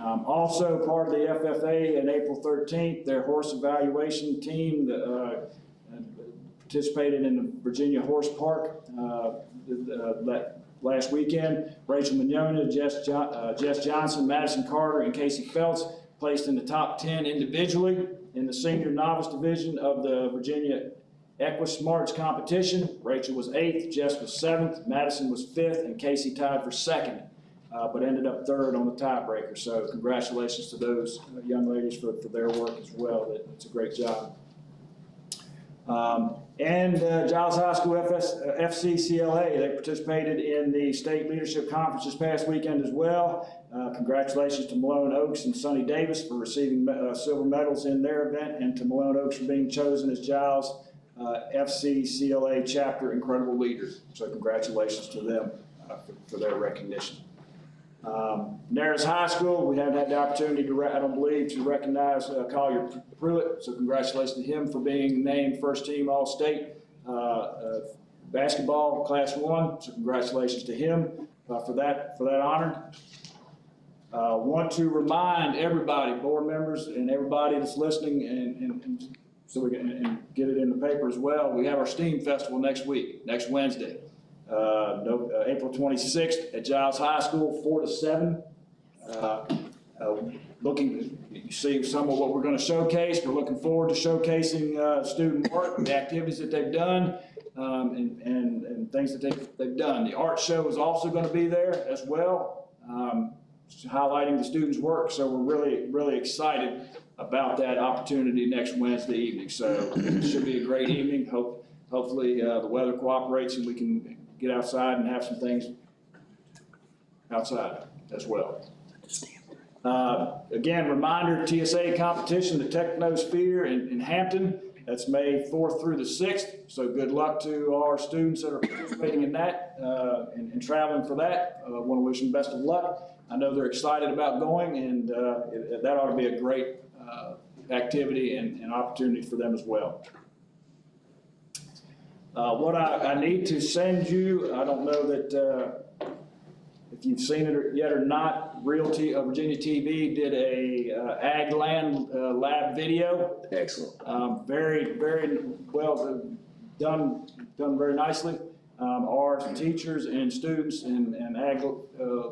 Also part of the FFA on April 13th, their horse evaluation team participated in the Virginia Horse Park last weekend. Rachel Mignona, Jess Johnson, Madison Carter, and Casey Phelps placed in the top 10 individually in the senior novice division of the Virginia Equismarts competition. Rachel was 8th, Jess was 7th, Madison was 5th, and Casey tied for 2nd, but ended up 3rd on the tiebreaker. So congratulations to those young ladies for their work as well. That's a great job. And Giles High School FCCLA, they participated in the state leadership conference this past weekend as well. Congratulations to Malone Oaks and Sonny Davis for receiving silver medals in their event, and to Malone Oaks for being chosen as Giles FCCLA chapter incredible leaders. So congratulations to them for their recognition. Narrows High School, we haven't had the opportunity to, I don't believe, to recognize Collier Pruitt, so congratulations to him for being named first team All-State basketball Class 1, so congratulations to him for that honor. Want to remind everybody, board members and everybody that's listening, and so we can get it in the paper as well, we have our STEAM Festival next week, next Wednesday. April 26th at Giles High School, 4 to 7. You see some of what we're going to showcase. We're looking forward to showcasing student work, the activities that they've done, and things that they've done. The art show is also going to be there as well, highlighting the students' work. So we're really, really excited about that opportunity next Wednesday evening. So it should be a great evening. Hopefully the weather cooperates and we can get outside and have some things outside as well. Again, reminder, TSA competition, the Technosphere in Hampton. That's May 4th through the 6th. So good luck to our students that are participating in that and traveling for that. Want to wish them best of luck. I know they're excited about going, and that ought to be a great activity and opportunity for them as well. What I need to send you, I don't know that if you've seen it yet or not, Realty of Virginia TV did a Ag Land Lab video. Excellent. Very, very well done very nicely. Our teachers and students and Ag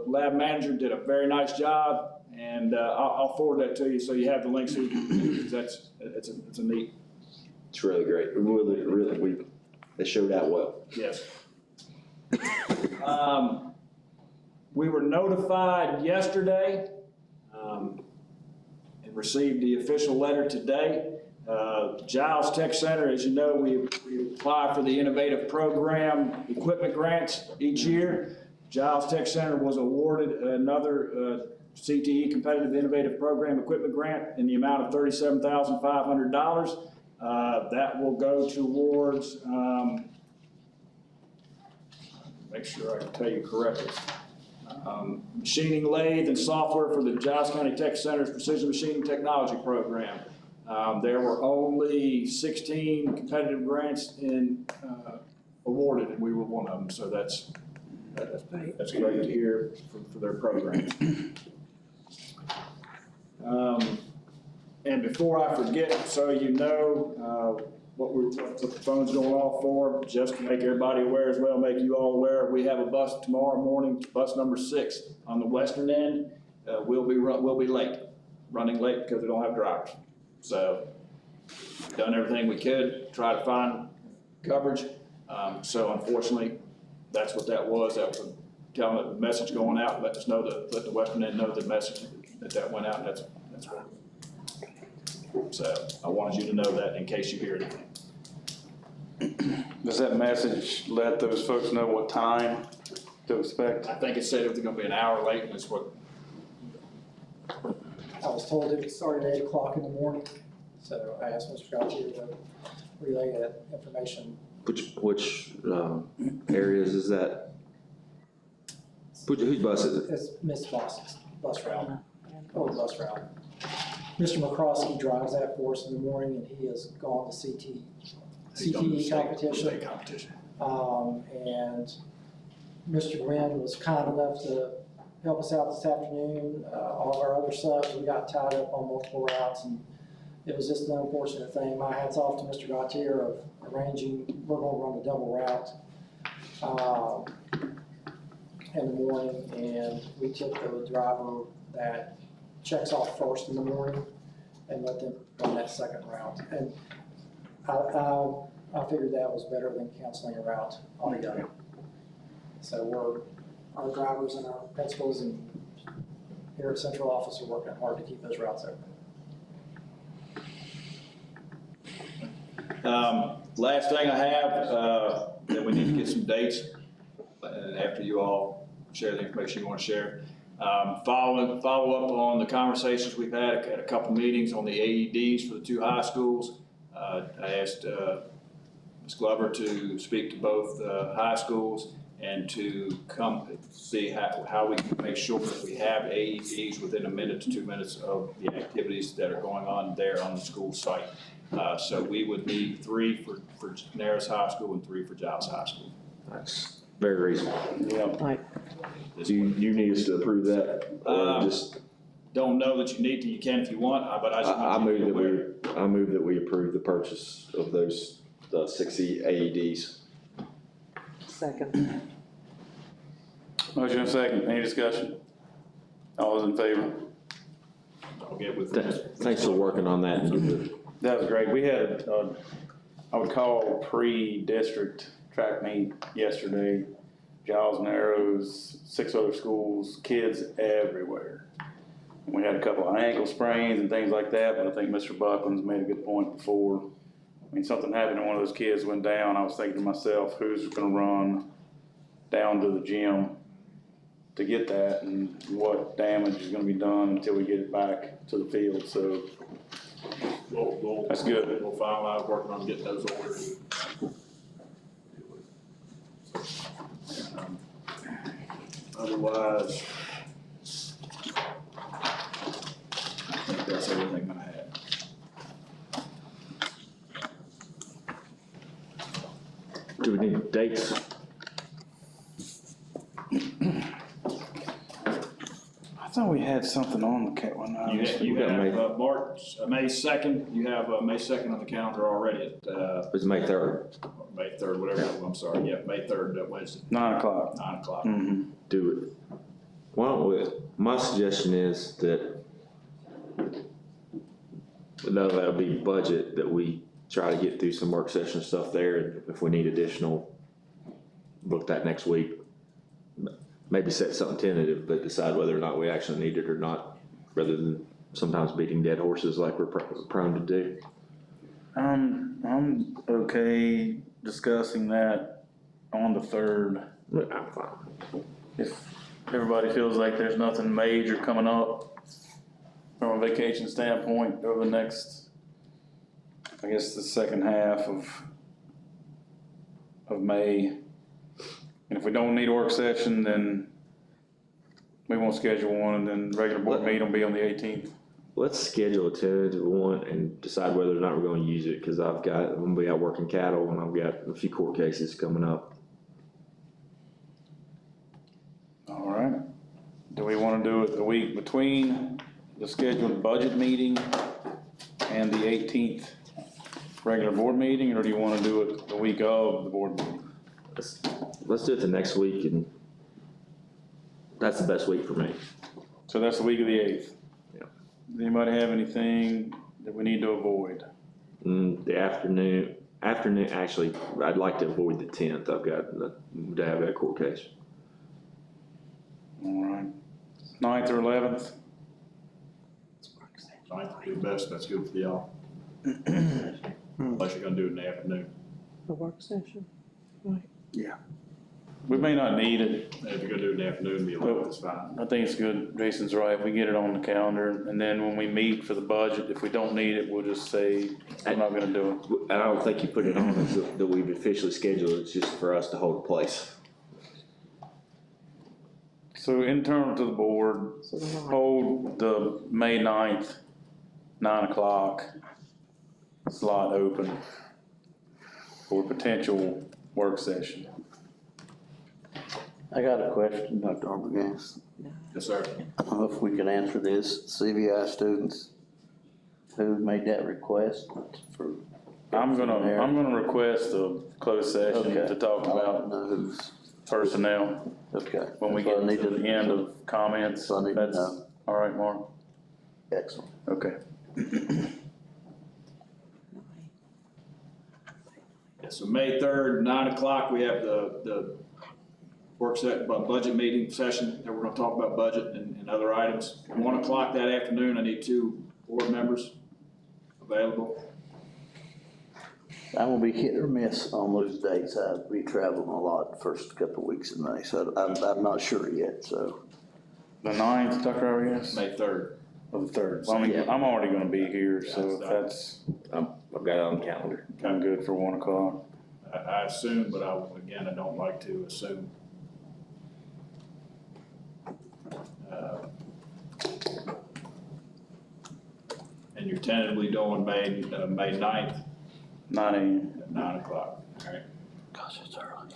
Lab manager did a very nice job, and I'll forward that to you so you have the link so you can, because it's a neat. It's really great. They showed out well. Yes. We were notified yesterday and received the official letter today. Giles Tech Center, as you know, we apply for the Innovative Program equipment grants each year. Giles Tech Center was awarded another CTE Competitive Innovative Program equipment grant in the amount of $37,500. That will go towards, make sure I can tell you correctly, machining lathe and software for the Giles County Tech Center's Precision Machining Technology Program. There were only 16 competitive grants awarded, and we were one of them, so that's great to hear for their programs. And before I forget, so you know what the phone's going off for, just to make everybody aware as well, make you all aware, we have a bus tomorrow morning, bus number 6 on the western end. We'll be late, running late because we don't have drivers. So done everything we could, try to find coverage. So unfortunately, that's what that was. That was telling the message going out, let us know let the western end know the message that went out. That's what. So I wanted you to know that in case you hear anything. Does that message let those folks know what time to expect? I think it said it was going to be an hour late, and that's what. I was told it would start at 8 o'clock in the morning, so I asked Mr. Gautier to relay that information. Which areas is that? Whose bus is it? It's Miss Boss's bus route, bus route. Mr. McCroskey drives that for us in the morning, and he has gone to CTE competition. And Mr. Gwynn was kind enough to help us out this afternoon. All of our other subs, we got tied up on multiple routes, and it was just an unfortunate thing. My hat's off to Mr. Gautier of arranging, we're going to run a double route in the morning, and we took the driver that checks off first in the morning and let them run that second route. And I figured that was better than canceling a route altogether. So our drivers and our principals and here at central office are working hard to keep those routes open. Last thing I have, that we need to get some dates, after you all share the information you want to share. Follow up on the conversations we've had at a couple meetings on the AEDs for the 2 high schools. I asked Ms. Glover to speak to both high schools and to come see how we can make sure that we have AEDs within 1 to 2 minutes of the activities that are going on there on the school site. So we would need 3 for Narrows High School and 3 for Giles High School. That's very reasonable. Yeah. Do you need us to approve that? Or just, Don't know that you need to, you can if you want, but I just I want you to be move aware. I move that we approve the purchase of those 6 AEDs. Second. Motion and second, any discussion? All those in favor? I'll get with Thanks for working on that. That was great. We had, I would call pre-district track meet yesterday. Giles, Narrows, 6 other schools, kids everywhere. And we had a couple of ankle sprains and things like that, but I think Mr. Buckland's made a good point before. I mean, something happened and one of those kids went down. I was thinking to myself, who's gonna run down to the gym to get that and what damage is gonna be done until we get it back to the field, so. That's good. We'll finalize working on getting those orders. Otherwise, I think that's everything I had. Do we need dates? I thought we had something on the one. You have May 2nd, you have May 2nd on the calendar already at, It's May 3rd. May 3rd, whatever, I'm sorry, yeah, May 3rd, Wednesday. 9 o'clock. 9 o'clock. Mm-hmm. Do it. Why don't we, my suggestion is that, that'll be budget, that we try to get through some work session stuff there, and if we need additional, book that next week. Maybe set something tentative, but decide whether or not we actually need it or not, rather than sometimes beating dead horses like we're prone to do. I'm okay discussing that on the 3rd. I'm fine. If everybody feels like there's nothing major coming up from a vacation standpoint over the next, I guess, the second half of May. And if we don't need a work session, then we won't schedule one, and then regular board meeting will be on the 18th. Let's schedule a tentative one and decide whether or not we're gonna use it, cause I'm gonna be out working cattle and I've got a few court cases coming up. All right. Do we want to do it the week between the scheduled budget meeting and the 18th regular board meeting, or do you want to do it the week of the board meeting? Let's do it the next week, and that's the best week for me. So that's the week of the 8th. Yeah. Does anybody have anything that we need to avoid? The afternoon, actually, I'd like to avoid the 10th. I've got a court case. All right. 9th or 11th? Ninth would be the best, that's good for y'all. Unless you're gonna do it in the afternoon. The work session? Yeah. We may not need it. If you're gonna do it in the afternoon, the 11th is fine. I think it's good. Jason's right. We get it on the calendar, and then when we meet for the budget, if we don't need it, we'll just say we're not gonna do it. I don't think you put it on as that we've officially scheduled. It's just for us to hold a place. So internal to the board, hold the May 9th, 9 o'clock slot open for potential work session. I got a question, Dr. Arbogast. Yes, sir. I don't know if we can answer this. CVI students who made that request for. I'm gonna request a closed session to talk about personnel. Okay. When we get to the end of comments. So I need to That's know. all right, Mark? Excellent. Okay. Yeah, so May 3rd, 9 o'clock, we have the work set, budget meeting session, and we're gonna talk about budget and other items. 1 o'clock that afternoon, I need 2 board members available. I'm gonna be hit or miss on those dates. I'll be traveling a lot the first couple of weeks in May, so I'm not sure yet, so. The 9th, Dr. Rodriguez? May 3rd. Or the 3rd. Well, I mean, I'm already gonna be here, so if that's, I've got it on the calendar. I'm good for 1 o'clock. I assume, but I don't like to assume. And you're tentatively doing May 9th 9 a.m. at 9 o'clock, all right? Gosh, it's early.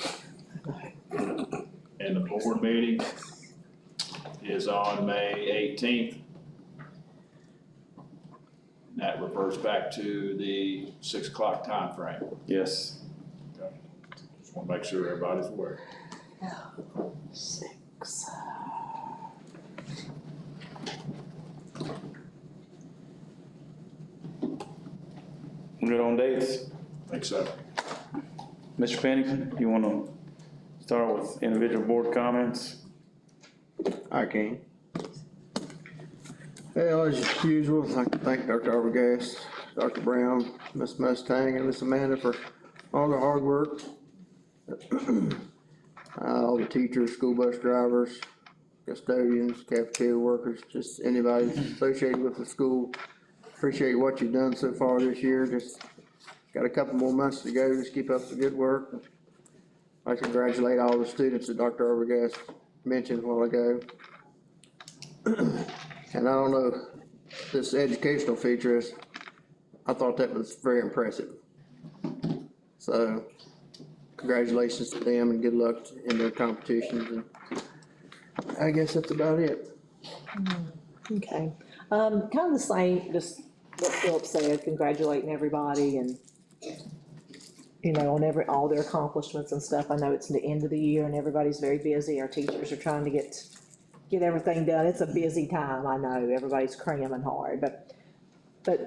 And the board meeting is on May 18th. And that reverts back to the 6 o'clock time frame. Yes. Okay. Just want to make sure everybody's aware. 6. Good on dates? Think so. Mr. Pennington, you wanna start with individual board comments? I can. Well, as usual, I'd like to thank Dr. Arbogast, Dr. Brown, Ms. Mustang, and Ms. Amanda for all their hard work. All the teachers, school bus drivers, custodians, cafeteria workers, just anybody associated with the school. Appreciate what you've done so far this year. Just got a couple more months to go. Just keep up the good work. I congratulate all the students that Dr. Arbogast mentioned a while ago. And I don't know, this educational feature is, I thought that was very impressive. So congratulations to them and good luck in their competitions. And I guess that's about it. Okay, kind of the same, just what Philip said, congratulating everybody and, you know, on all their accomplishments and stuff. I know it's the end of the year and everybody's very busy. Our teachers are trying to get everything done. It's a busy time, I know, everybody's cramming hard, but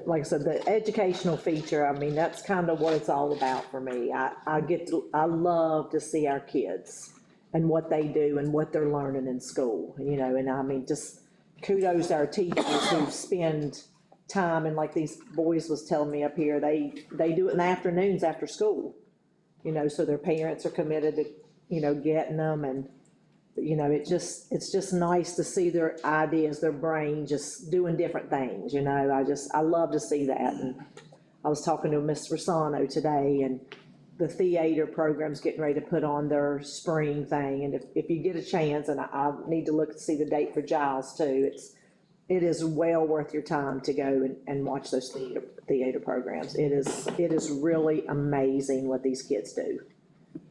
like I said, the educational feature, I mean, that's kind of what it's all about for me. I love to see our kids and what they do and what they're learning in school, you know, and I mean, just kudos to our teachers who spend time, and like these boys was telling me up here, they do it in the afternoons after school, you know, so their parents are committed to, you know, getting them, and, you know, it's just nice to see their ideas, their brain just doing different things, you know, I love to see that. And I was talking to Miss Rosano today, and the theater program's getting ready to put on their spring thing, and if you get a chance, and I need to look to see the date for Giles too, it is well worth your time to go and watch those theater programs. It is really amazing what these kids do,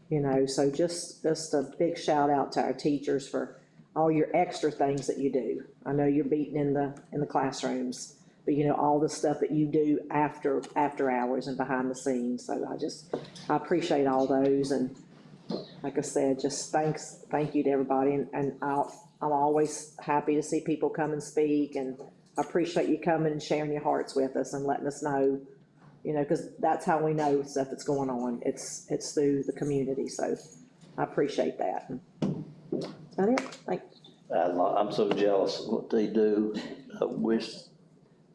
you know, so just a big shout out to our teachers for all your extra things that you do. I know you're beaten in the classrooms, but you know, all the stuff that you do after hours and behind the scenes. So I appreciate all those, and like I said, just thank you to everybody, and I'm always happy to see people come and speak, and I appreciate you coming and sharing your hearts with us and letting us know, you know, because that's how we know stuff that's going on. It's through the community, so I appreciate that. Is that it? Thanks. I'm so jealous of what they do. I wish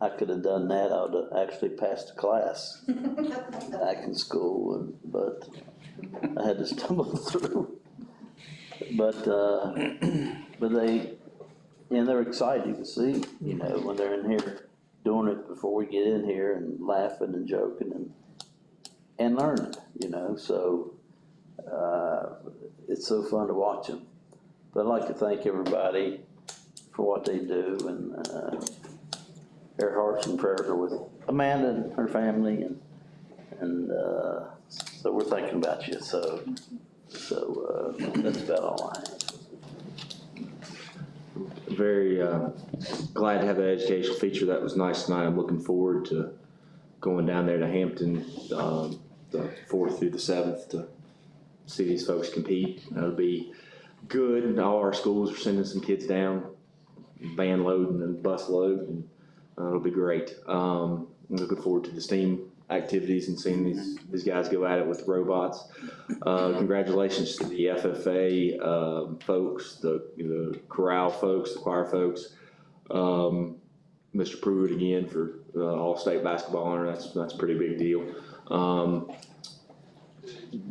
I could have done that. I would have actually passed the class back in school, but I had to stumble through. But they, and they're excited, you can see, you know, when they're in here doing it before we get in here, and laughing and joking and learning, you know, so it's so fun to watch them. But I'd like to thank everybody for what they do, and their hearts and prayers are with Amanda and her family, and so we're thinking about you, so that's about all I have. Very glad to have that educational feature. That was nice tonight. I'm looking forward to going down there to Hampton the 4th through the 7th to see these folks compete. That'll be good. And all our schools are sending some kids down, van load and bus load, and it'll be great. I'm looking forward to the STEAM activities and seeing these guys go at it with robots. Congratulations to the FFA folks, the chorale folks, the choir folks. Mr. Pruitt again for all-state basketball honor. That's a pretty big deal.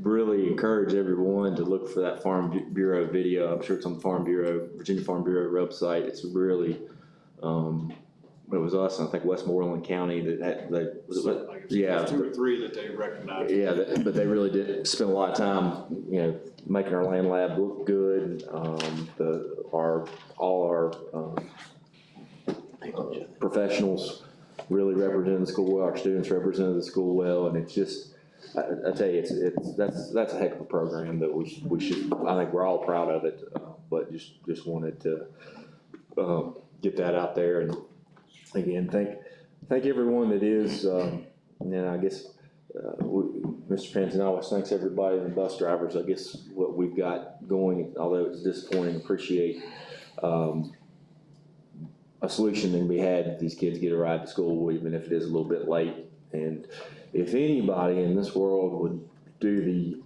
Really encourage everyone to look for that Farm Bureau video. I'm sure it's on the Virginia Farm Bureau website. It's really, it was us, and I think Westmoreland County yeah. 2 or 3 that they recognized. Yeah, but they really did spend a lot of time, making our land lab look good. All our professionals really represented the school well. Our students represented the school well, and it's just, I tell you, that's a heck of a program that we should. I think we're all proud of it, but just wanted to get that out there. And again, thank everyone that is. And I guess Mr. Panton always thanks everybody and the bus drivers. I guess what we've got going, although it's disappointing, appreciate a solution that can be had if these kids get a ride to school, even if it is a little bit late. And if anybody in this world would do the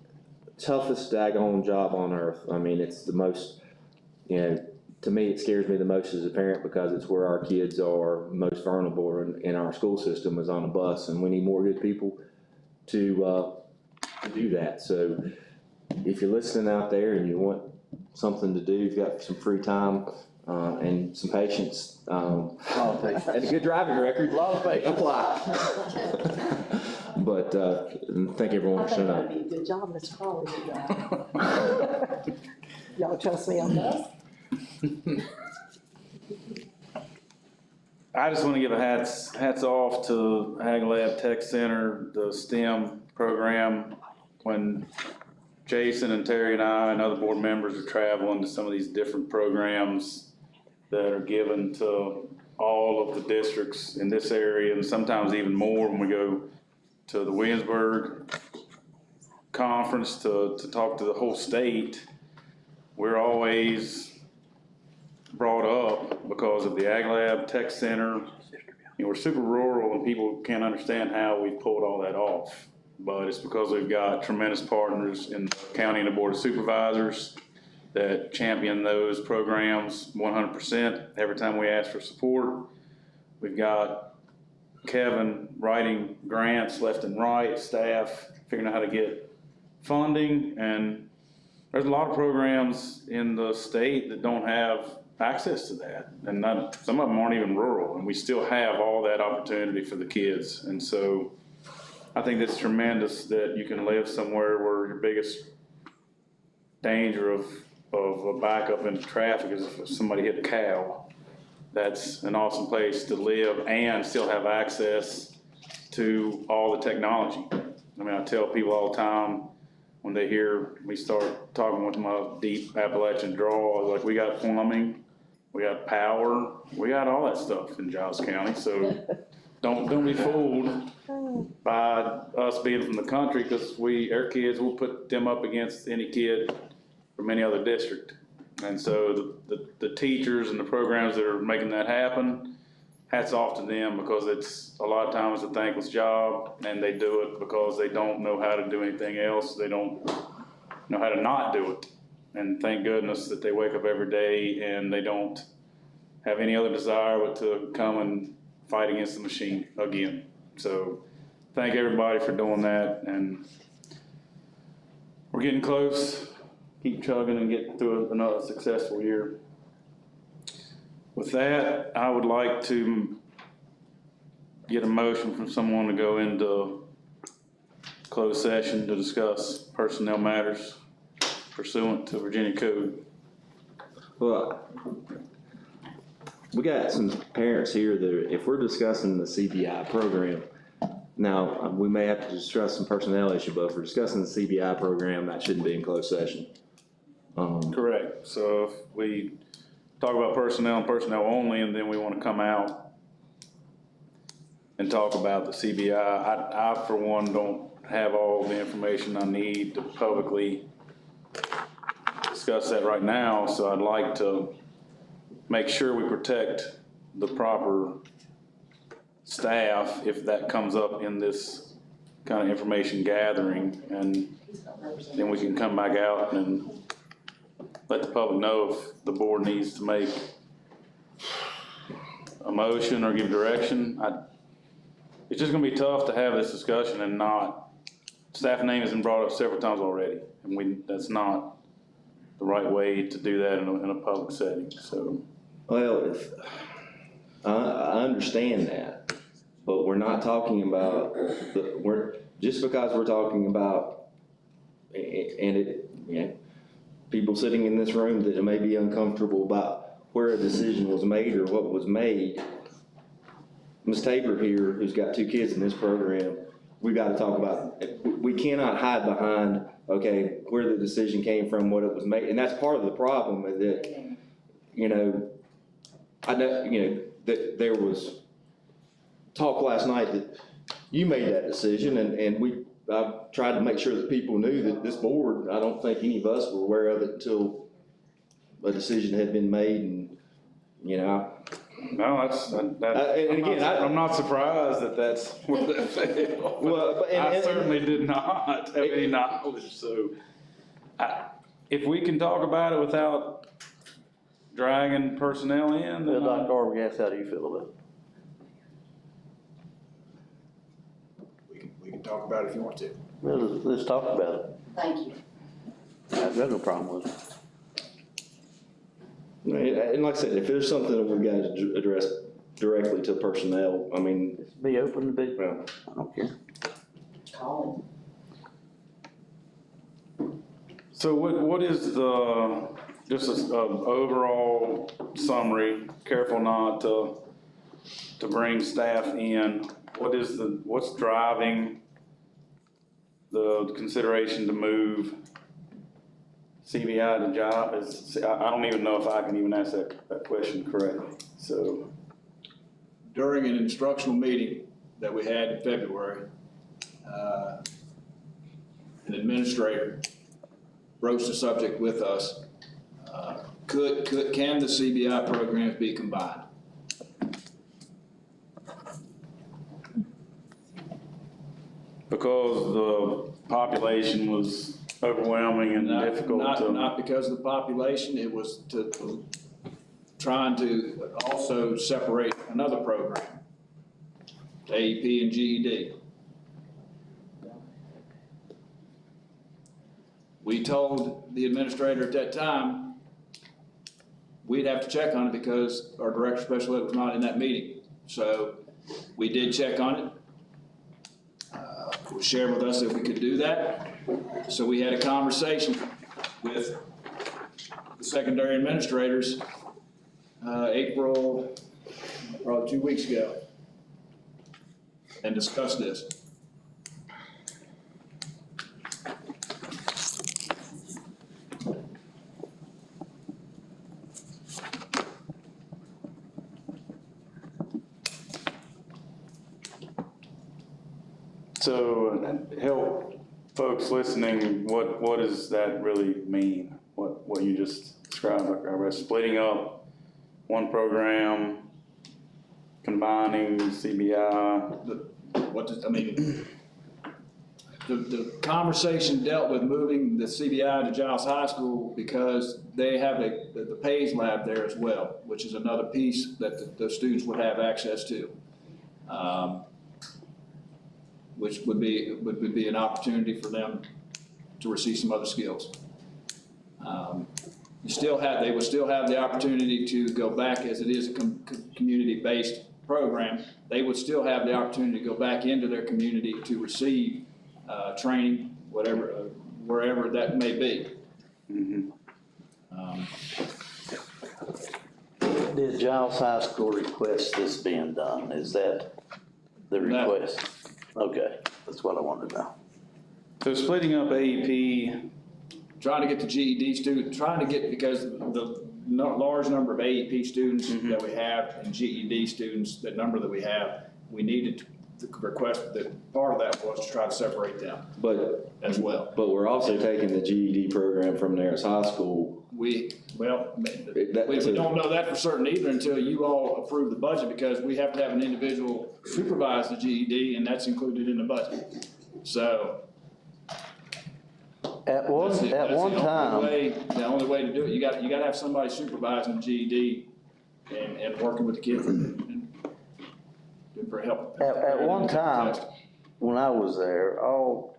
toughest daggone job on earth, I mean, it's the most, to me, it scares me the most as a parent because it's where our kids are most vulnerable in our school system is on a bus, and we need more good people to do that. So if you're listening out there and you want something to do, you've got some free time and some patience, and a good driving record, apply. But thank everyone for showing up. That'd be a good job, Mr. Crawley. Y'all trust me on this? I just want to give a hats off to Ag Lab Tech Center, the STEM program. When Jason and Terry and I and other board members are traveling to some of these different programs that are given to all of the districts in this area, and sometimes even more when we go to the Williamsburg conference to talk to the whole state, we're always brought up because of the Ag Lab Tech Center. We're super rural and people can't understand how we pulled all that off. But it's because we've got tremendous partners in the county and the Board of Supervisors that champion those programs 100% every time we ask for support. We've got Kevin writing grants left and right, staff figuring out how to get funding, and there's a lot of programs in the state that don't have access to that, and some of them aren't even rural, and we still have all that opportunity for the kids. And so I think it's tremendous that you can live somewhere where your biggest danger of a backup into traffic is if somebody hit a cow. That's an awesome place to live and still have access to all the technology. I mean, I tell people all the time when they hear me start talking with my deep Appalachian drawl, like, we got plumbing, we got power, we got all that stuff in Giles County. So don't be fooled by us being from the country, because our kids will put them up against any kid from any other district. And so the teachers and the programs that are making that happen, hats off to them, because it's a lot of times a thankless job, and they do it because they don't know how to do anything else. They don't know how to not do it. And thank goodness that they wake up every day and they don't have any other desire but to come and fight against the machine again. So thank everybody for doing that, and we're getting close. Keep chugging and get through another successful year. With that, I would like to get a motion from someone to go into closed session to discuss personnel matters pursuant to Virginia Code. Well, we got some parents here that if we're discussing the CBI program, now we may have to discuss some personnel issue, but if we're discussing the CBI program, that shouldn't be in closed session. Correct. So if we talk about personnel and personnel only, and then we want to come out and talk about the CBI, I for one don't have all the information I need to publicly discuss that right now. So I'd like to make sure we protect the proper staff if that comes up in this kind of information gathering, and then we can come back out and let the public know if the board needs to make a motion or give direction. It's just gonna be tough to have this discussion and not, staff name has been brought up several times already, and that's not the right way to do that in a public setting, so. Well, I understand that, but we're not talking about, just because we're talking about, people sitting in this room that may be uncomfortable about where a decision was made or what was made. Ms. Tabor here, who's got 2 kids in this program, we gotta talk about, we cannot hide behind, okay, where the decision came from, what it was made, and that's part of the problem, is that, I know, that there was talk last night that you made that decision, and I tried to make sure that people knew that this board, I don't think any of us were aware of it until a decision had been made, and, No, I'm not surprised that that's what that said. Well, I certainly did not have any knowledge, so. If we can talk about it without dragging personnel in, then. Dr. Arbogast, how do you feel about it? We can talk about it if you want to. Well, let's talk about it. Thank you. I've got no problem with it. and like I said, if there's something that we gotta address directly to personnel, I mean. Be open to be, I don't care. Call So what is the, just an overall summary, careful not to bring staff in, what's driving the consideration to move CBI to job? I don't even know if I can even ask that question correctly, so. During an instructional meeting that we had in February, an administrator broached the subject with us. Can the CBI programs be combined? Because the population was overwhelming and difficult to. Not because of the population, it was trying to also separate another program, AEP and GED. We told the administrator at that time, we'd have to check on it because our director of special ed was not in that meeting. So we did check on it. It was shared with us that we could do that. So we had a conversation with the secondary administrators, April, probably 2 weeks ago, and discussed this. So help folks listening, what does that really mean? What you just described, are we splitting up one program, combining CBI? The conversation dealt with moving the CBI to Giles High School because they have the PAYS lab there as well, which is another piece that the students would have access to. Which would be an opportunity for them to receive some other skills. They would still have the opportunity to go back, as it is a community-based program. They would still have the opportunity to go back into their community to receive training, wherever that may be. Did Giles High School request this being done? Is that the request? Okay, that's what I wanted to know. So splitting up AEP. Trying to get the GED student, because the large number of AEP students that we have and GED students, that number that we have, we needed to request that part of that was to try to separate them as well. But we're also taking the GED program from Nares High School. We don't know that for certain either until you all approve the budget, because we have to have an individual supervise the GED, and that's included in the budget. So. At one time. The only way to do it, you got to have somebody supervising the GED and working with the kids and for help. At one time, when I was there, all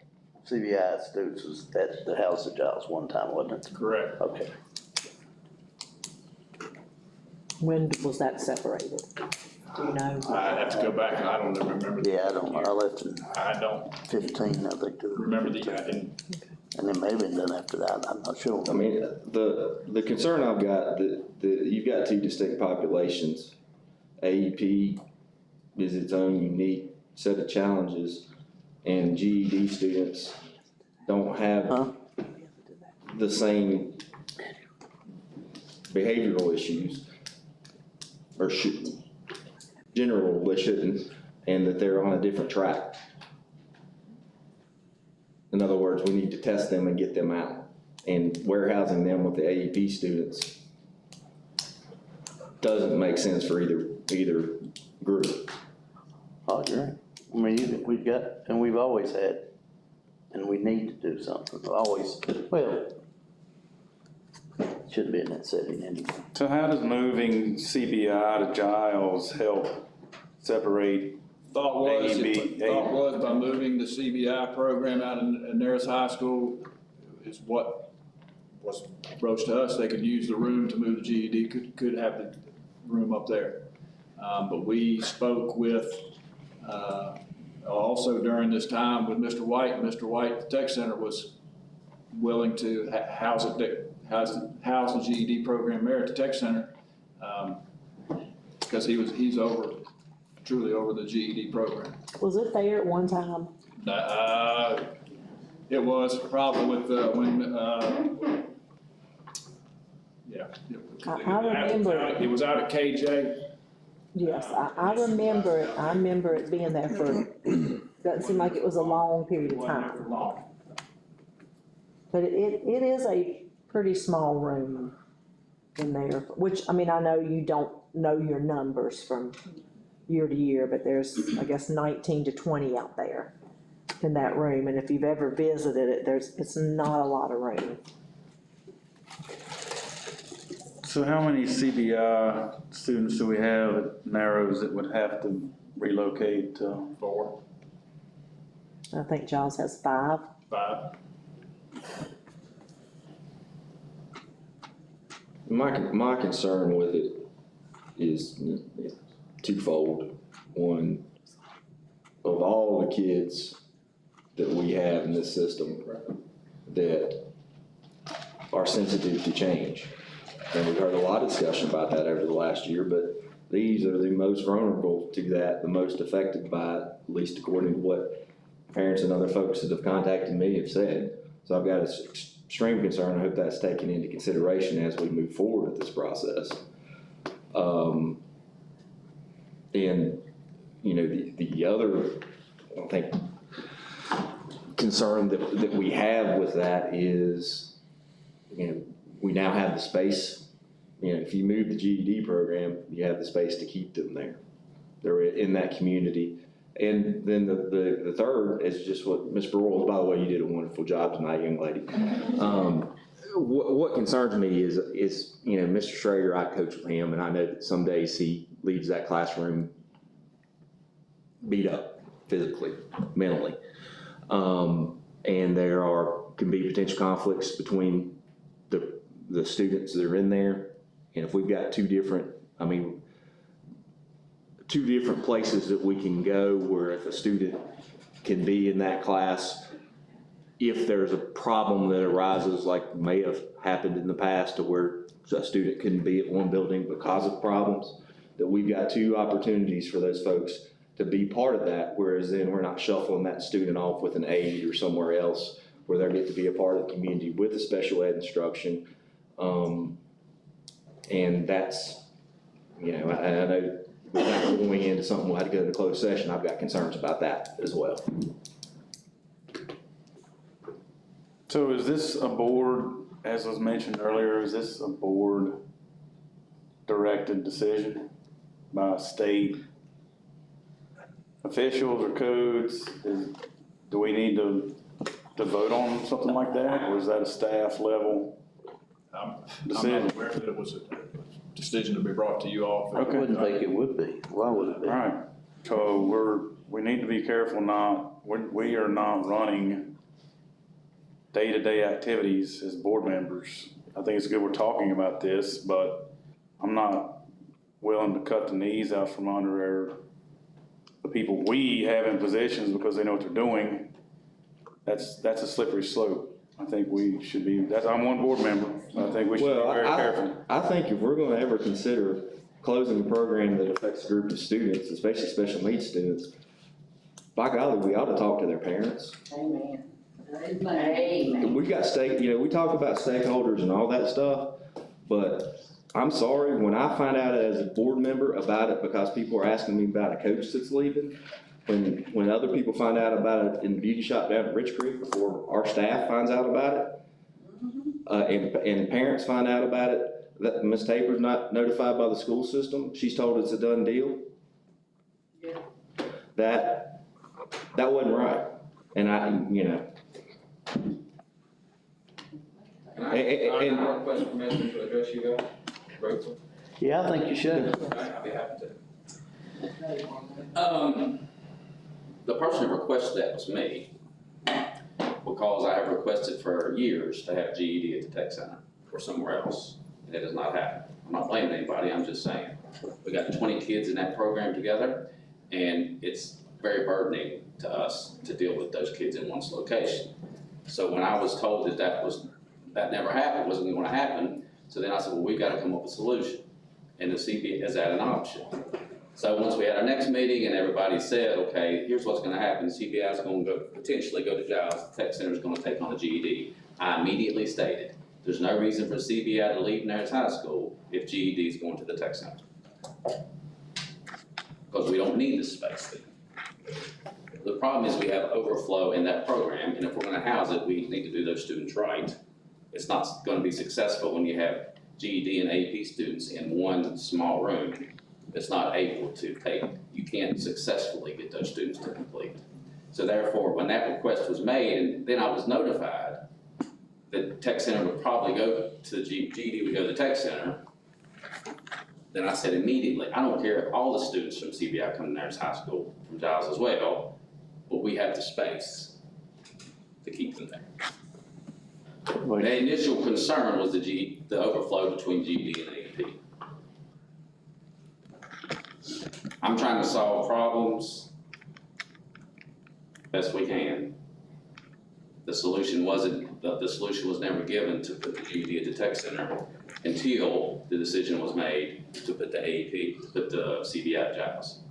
CBI students was at the House of Giles one time, wasn't it? Correct. Okay. When was that separated? Do you know? I have to go back, and I don't even remember. Yeah, I don't know, I left in I don't 15, I think. remember the, I didn't. And then maybe done after that, I'm not sure. I mean, the concern I've got, you've got two distinct populations. AEP is its own unique set of challenges, and GED students don't have the same behavioral issues, or generally shouldn't, and that they're on a different track. In other words, we need to test them and get them out. And warehousing them with the AEP students doesn't make sense for either group. I agree. I mean, we've got, and we've always had, and we need to do something, always, well, shouldn't be in that setting anyway. So how does moving CBI to Giles help separate Thought was AEP? by moving the CBI program out in Neris High School is what was broached to us. They could use the room to move the GED, could have the room up there. But we spoke with, also during this time with Mr. White. Mr. White, the Tech Center, was willing to house the GED program there at the Tech Center, because he's truly over the GED program. Was it there at one time? It was probably with, yeah. I remember. It was out at KJ. Yes, I remember it. I remember it being there for, doesn't seem like it was a long period of time. But it is a pretty small room in there, which, I mean, I know you don't know your numbers from year to year, but there's, I guess, 19 to 20 out there in that room. And if you've ever visited it, it's not a lot of room. So how many CBI students do we have at Narrows that would have to relocate? 4. I think Giles has 5. 5. My concern with it is twofold. One, of all the kids that we have in this system that are sensitive to change, and we've heard a lot of discussion about that over the last year, but these are the most vulnerable to that, the most affected by it, at least according to what parents and other folks that have contacted me have said. So I've got an extreme concern. I hope that's taken into consideration as we move forward with this process. And, you know, the other, I think, concern that we have with that is, you know, we now have the space. You know, if you move the GED program, you have the space to keep them there. They're in that community. And then the third is just what Ms. Broyles, by the way, you did a wonderful job tonight, young lady. What concerns me is, you know, Mr. Schrader, I coach with him, and I know that some days he leaves that classroom beat up physically, mentally. And there can be potential conflicts between the students that are in there. And if we've got two different places that we can go where if a student can be in that class, if there's a problem that arises, like may have happened in the past to where a student couldn't be at one building because of problems, that we've got 2 opportunities for those folks to be part of that, whereas then we're not shuffling that student off with an aide or somewhere else where they get to be a part of the community with the special ed instruction. And that's, you know, I know without going into something we'll have to go into closed session, I've got concerns about that as well. So is this a board, as was mentioned earlier, is this a board directed decision by state officials or codes? Do we need to vote on something like that, or is that a staff level decision? I'm not aware that it was a decision to be brought to you all. I wouldn't think it would be. Why would it be? All right. So we need to be careful we are not running day-to-day activities as board members. I think it's good we're talking about this, but I'm not willing to cut the knees out from under the people we have in positions because they know what they're doing. That's a slippery slope. I think we should be, I'm one board member, I think we should be very careful. I think if we're gonna ever consider closing a program that affects a group of students, especially special needs students, by golly, we ought to talk to their parents. Amen. Amen. We got we talk about stakeholders and all that stuff, but I'm sorry, when I find out as a board member about it because people are asking me about a coach that's leaving, when other people find out about it in the beauty shop down at Rich Creek before our staff finds out about it, and parents find out about it, that Ms. Tabor's not notified by the school system, she's told it's a done deal. Yeah. That wasn't right, and I have one question, Commissioner, to address you guys. Rachel? Yeah, I think you should. I'll be happy to. The person who requested that was me, because I have requested for years to have GED at the Tech Center or somewhere else, and it has not happened. I'm not blaming anybody, I'm just saying. We got 20 kids in that program together, and it's very burdening to us to deal with those kids in one location. So when I was told that never happened, wasn't going to happen, so then I said, well, we've got to come up with a solution. And the CPS has added an option. So once we had our next meeting and everybody said, okay, here's what's going to happen, CPI is going to potentially go to Giles, the Tech Center is going to take on a GED. I immediately stated, there's no reason for CBI to leave Narrows High School if GED is going to the Tech Center. Because we don't need the space there. The problem is we have overflow in that program, and if we're going to house it, we need to do those students right. It's not going to be successful when you have GED and AP students in one small room that's not able to take, you can't successfully get those students to complete. So therefore, when that request was made, and then I was notified that Tech Center would probably go to the GED would go to the Tech Center, then I said immediately, I don't care if all the students from CBI come to Narrows High School, from Giles as well, but we have the space to keep them there. The initial concern was the overflow between GED and AP. I'm trying to solve problems best we can. The solution was never given to put the GED at the Tech Center until the decision was made to put the CBI at Giles.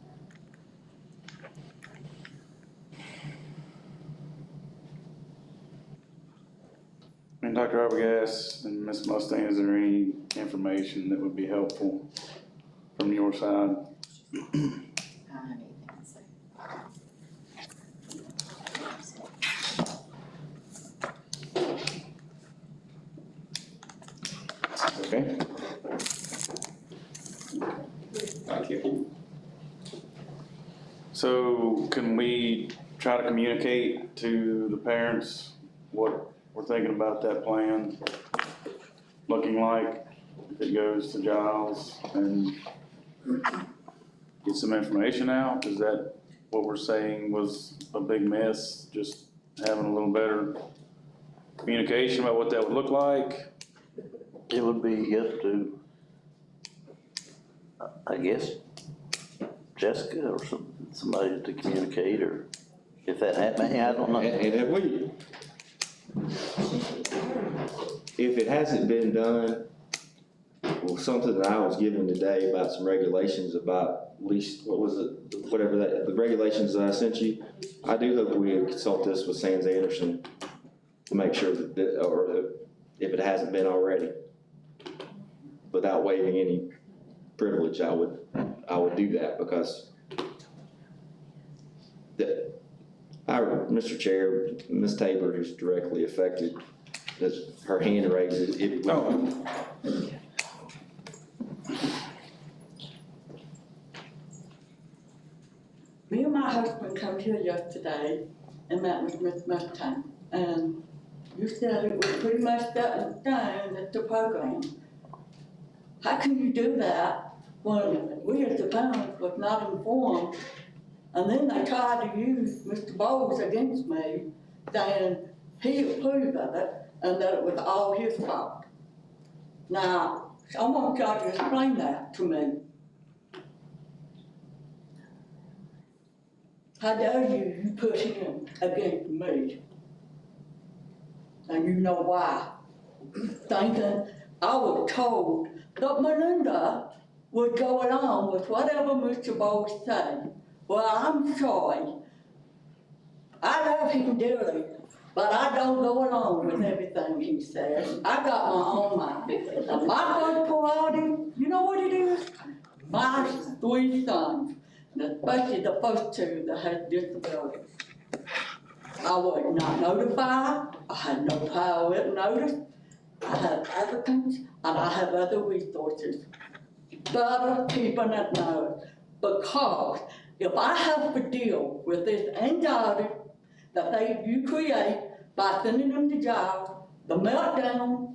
And Dr. Arbogast and Ms. Mustang, is there any information that would be helpful from your side? Okay. Thank you. So can we try to communicate to the parents what we're thinking about that plan looking like if it goes to Giles, and get some information out? Is that what we're saying was a big mess, just having a little better communication about what that would look like? It would be up to, I guess, Jessica or somebody to communicate, or if that happened, I don't know. And if it hasn't been done, well, something that I was given today about some regulations about at least, what was it, whatever that, the regulations that I sent you, I do hope we consult this with Sands Anderson to make sure that if it hasn't been already, without waiving any privilege, I would do that, because Mr. Chair, Ms. Tabor is directly affected. Her hand raises. Me and my husband come here yesterday and met with Ms. Mustang, and you said it was pretty much set in stone at the program. How can you do that when we as the parents was not informed And then they tried to use Mr. Bowles against me, saying he approved of it and that it was all his fault. Now, I want y'all to explain that to me. How dare you put him against me? And you know why. Thinking I was told that Melinda would go along with whatever Mr. Bowles said. Well, I'm sorry. I love him dearly, but I don't go along with everything he says. I got my own mind. And my first priority, you know what it is? My 3 sons, and especially the first 2 that had disabilities. I was not notified. I had no prior written notice. I have applicants, and I have other resources. Better keeping it known, because if I have to deal with this anxiety that you create by sending them to jail, the meltdown,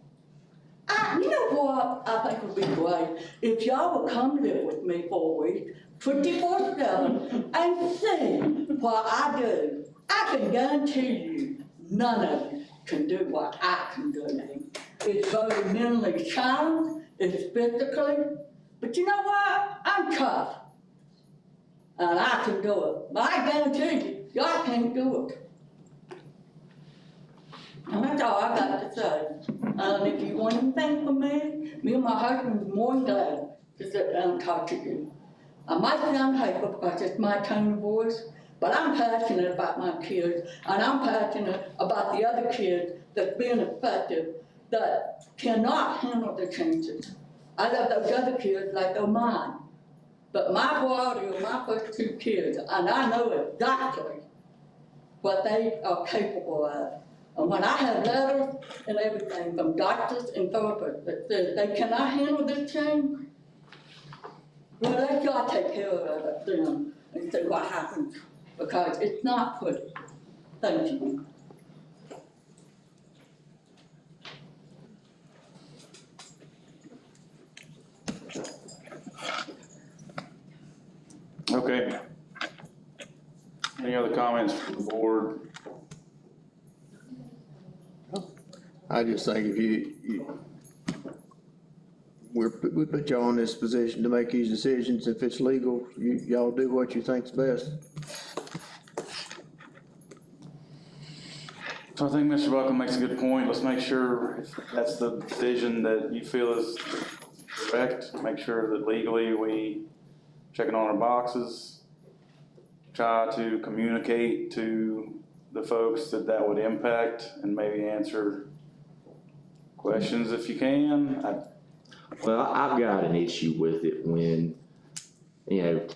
you know what I think would be great? If y'all would come live with me for a week, 24/7, and see what I do. I can guarantee you, none of you can do what I can do. It's very mentally challenged, it's physically, but you know what? I'm tough. And I can do it. But I guarantee you, y'all can't do it. And that's all I got to say. And if you want anything from me and my husband is more than glad to sit down and talk to you. I might sound hyper because it's my tone of voice, but I'm passionate about my kids, and I'm passionate about the other kids that's being affected that cannot handle the changes. I love those other kids like they're mine. But my priority are my first 2 kids, and I know exactly what they are capable of. And when I have letters and everything from doctors and therapists that says they cannot handle this change, well, let y'all take care of it then and see what happens, because it's not pretty. Thank you. Okay. Any other comments from the board? I just think if we put y'all in this position to make these decisions. If it's legal, y'all do what you think's best. So I think Mr. Buckham makes a good point. Let's make sure if that's the decision that you feel is correct, make sure that legally we checking on our boxes, try to communicate to the folks that would impact and maybe answer questions if you can. Well, I've got an issue with it when, you know,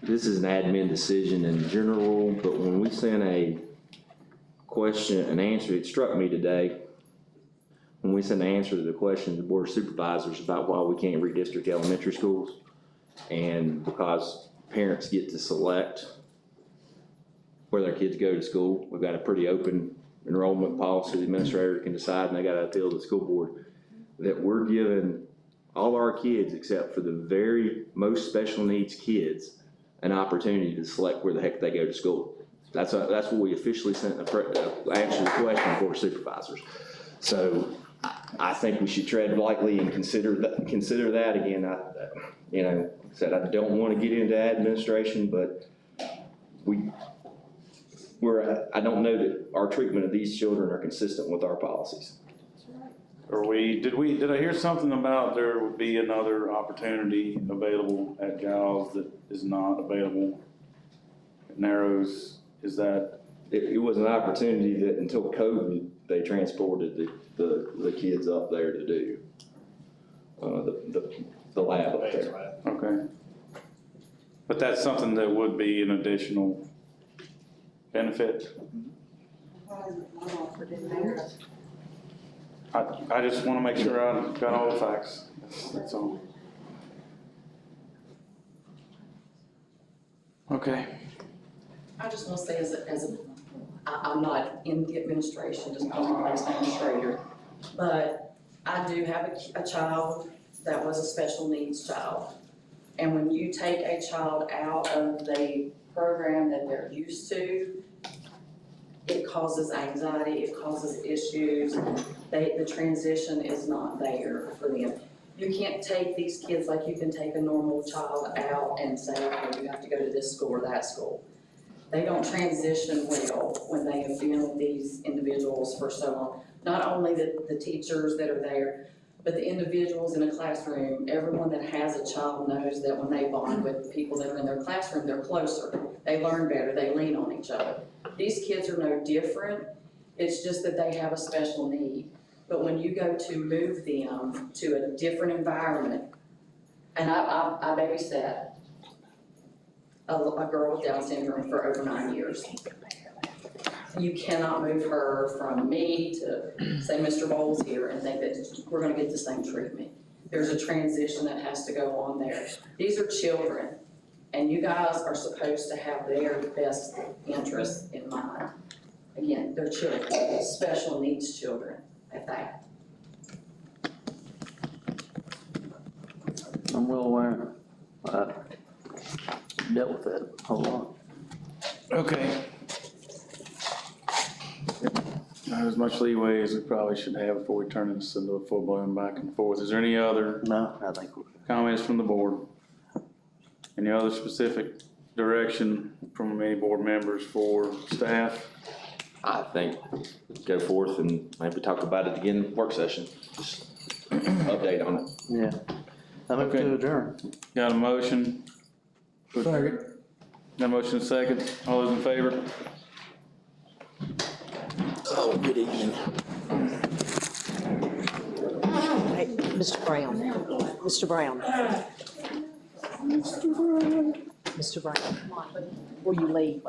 this is an admin decision in general, but when we send a question, an answer, it struck me today, when we sent an answer to the question to the Board of Supervisors about why we can't redistrict elementary schools, and because parents get to select where their kids go to school. We've got a pretty open enrollment policy. The administrator can decide, and they got to appeal to the school board, that we're giving all our kids, except for the very most special needs kids, an opportunity to select where the heck they go to school. That's what we officially sent answer to the question for supervisors. So I think we should tread lightly and consider that again. You know, said I don't want to get into administration, but I don't know that our treatment of these children are consistent with our policies. Did I hear something about there would be another opportunity available at Giles that is not available at Narrows? Is that? It was an opportunity that until COVID, they transported the kids up there to do the lab up there. Okay. But that's something that would be an additional benefit? I just want to make sure I got all the facts. That's all. Okay. I just want to say I'm not in the administration, just I'm an administrator, but I do have a child that was a special needs child. And when you take a child out of the program that they're used to, it causes anxiety, it causes issues. The transition is not there for them. You can't take these kids like you can take a normal child out and say, okay, you have to go to this school or that school. They don't transition well when they have been with these individuals for so long. Not only the teachers that are there, but the individuals in a classroom. Everyone that has a child knows that when they bond with the people that are in their classroom, they're closer. They learn better, they lean on each other. These kids are no different. It's just that they have a special need. But when you go to move them to a different environment, and I babysat a girl with Down syndrome for over 9 years. You cannot move her from me to, say, Mr. Bowles here and think that we're gonna get the same treatment. There's a transition that has to go on there. These are children, and you guys are supposed to have their best interests in mind. Again, they're children, special needs children at that. I'm well aware. I dealt with that a whole lot. Okay. Not as much leeway as we probably should have before we turn this into a full-blown back and forth. Is there any other No, I think we're. comments from the board? Any other specific direction from any board members for staff? I think go forth and maybe talk about it again in work session, just update on it. Yeah. I move to adjourn. Got a motion? Second. Got a motion and a second. All those in favor? Oh, good evening. Hey, Mr. Brown, Mr. Brown. Mr. Brown, come on, before you leave.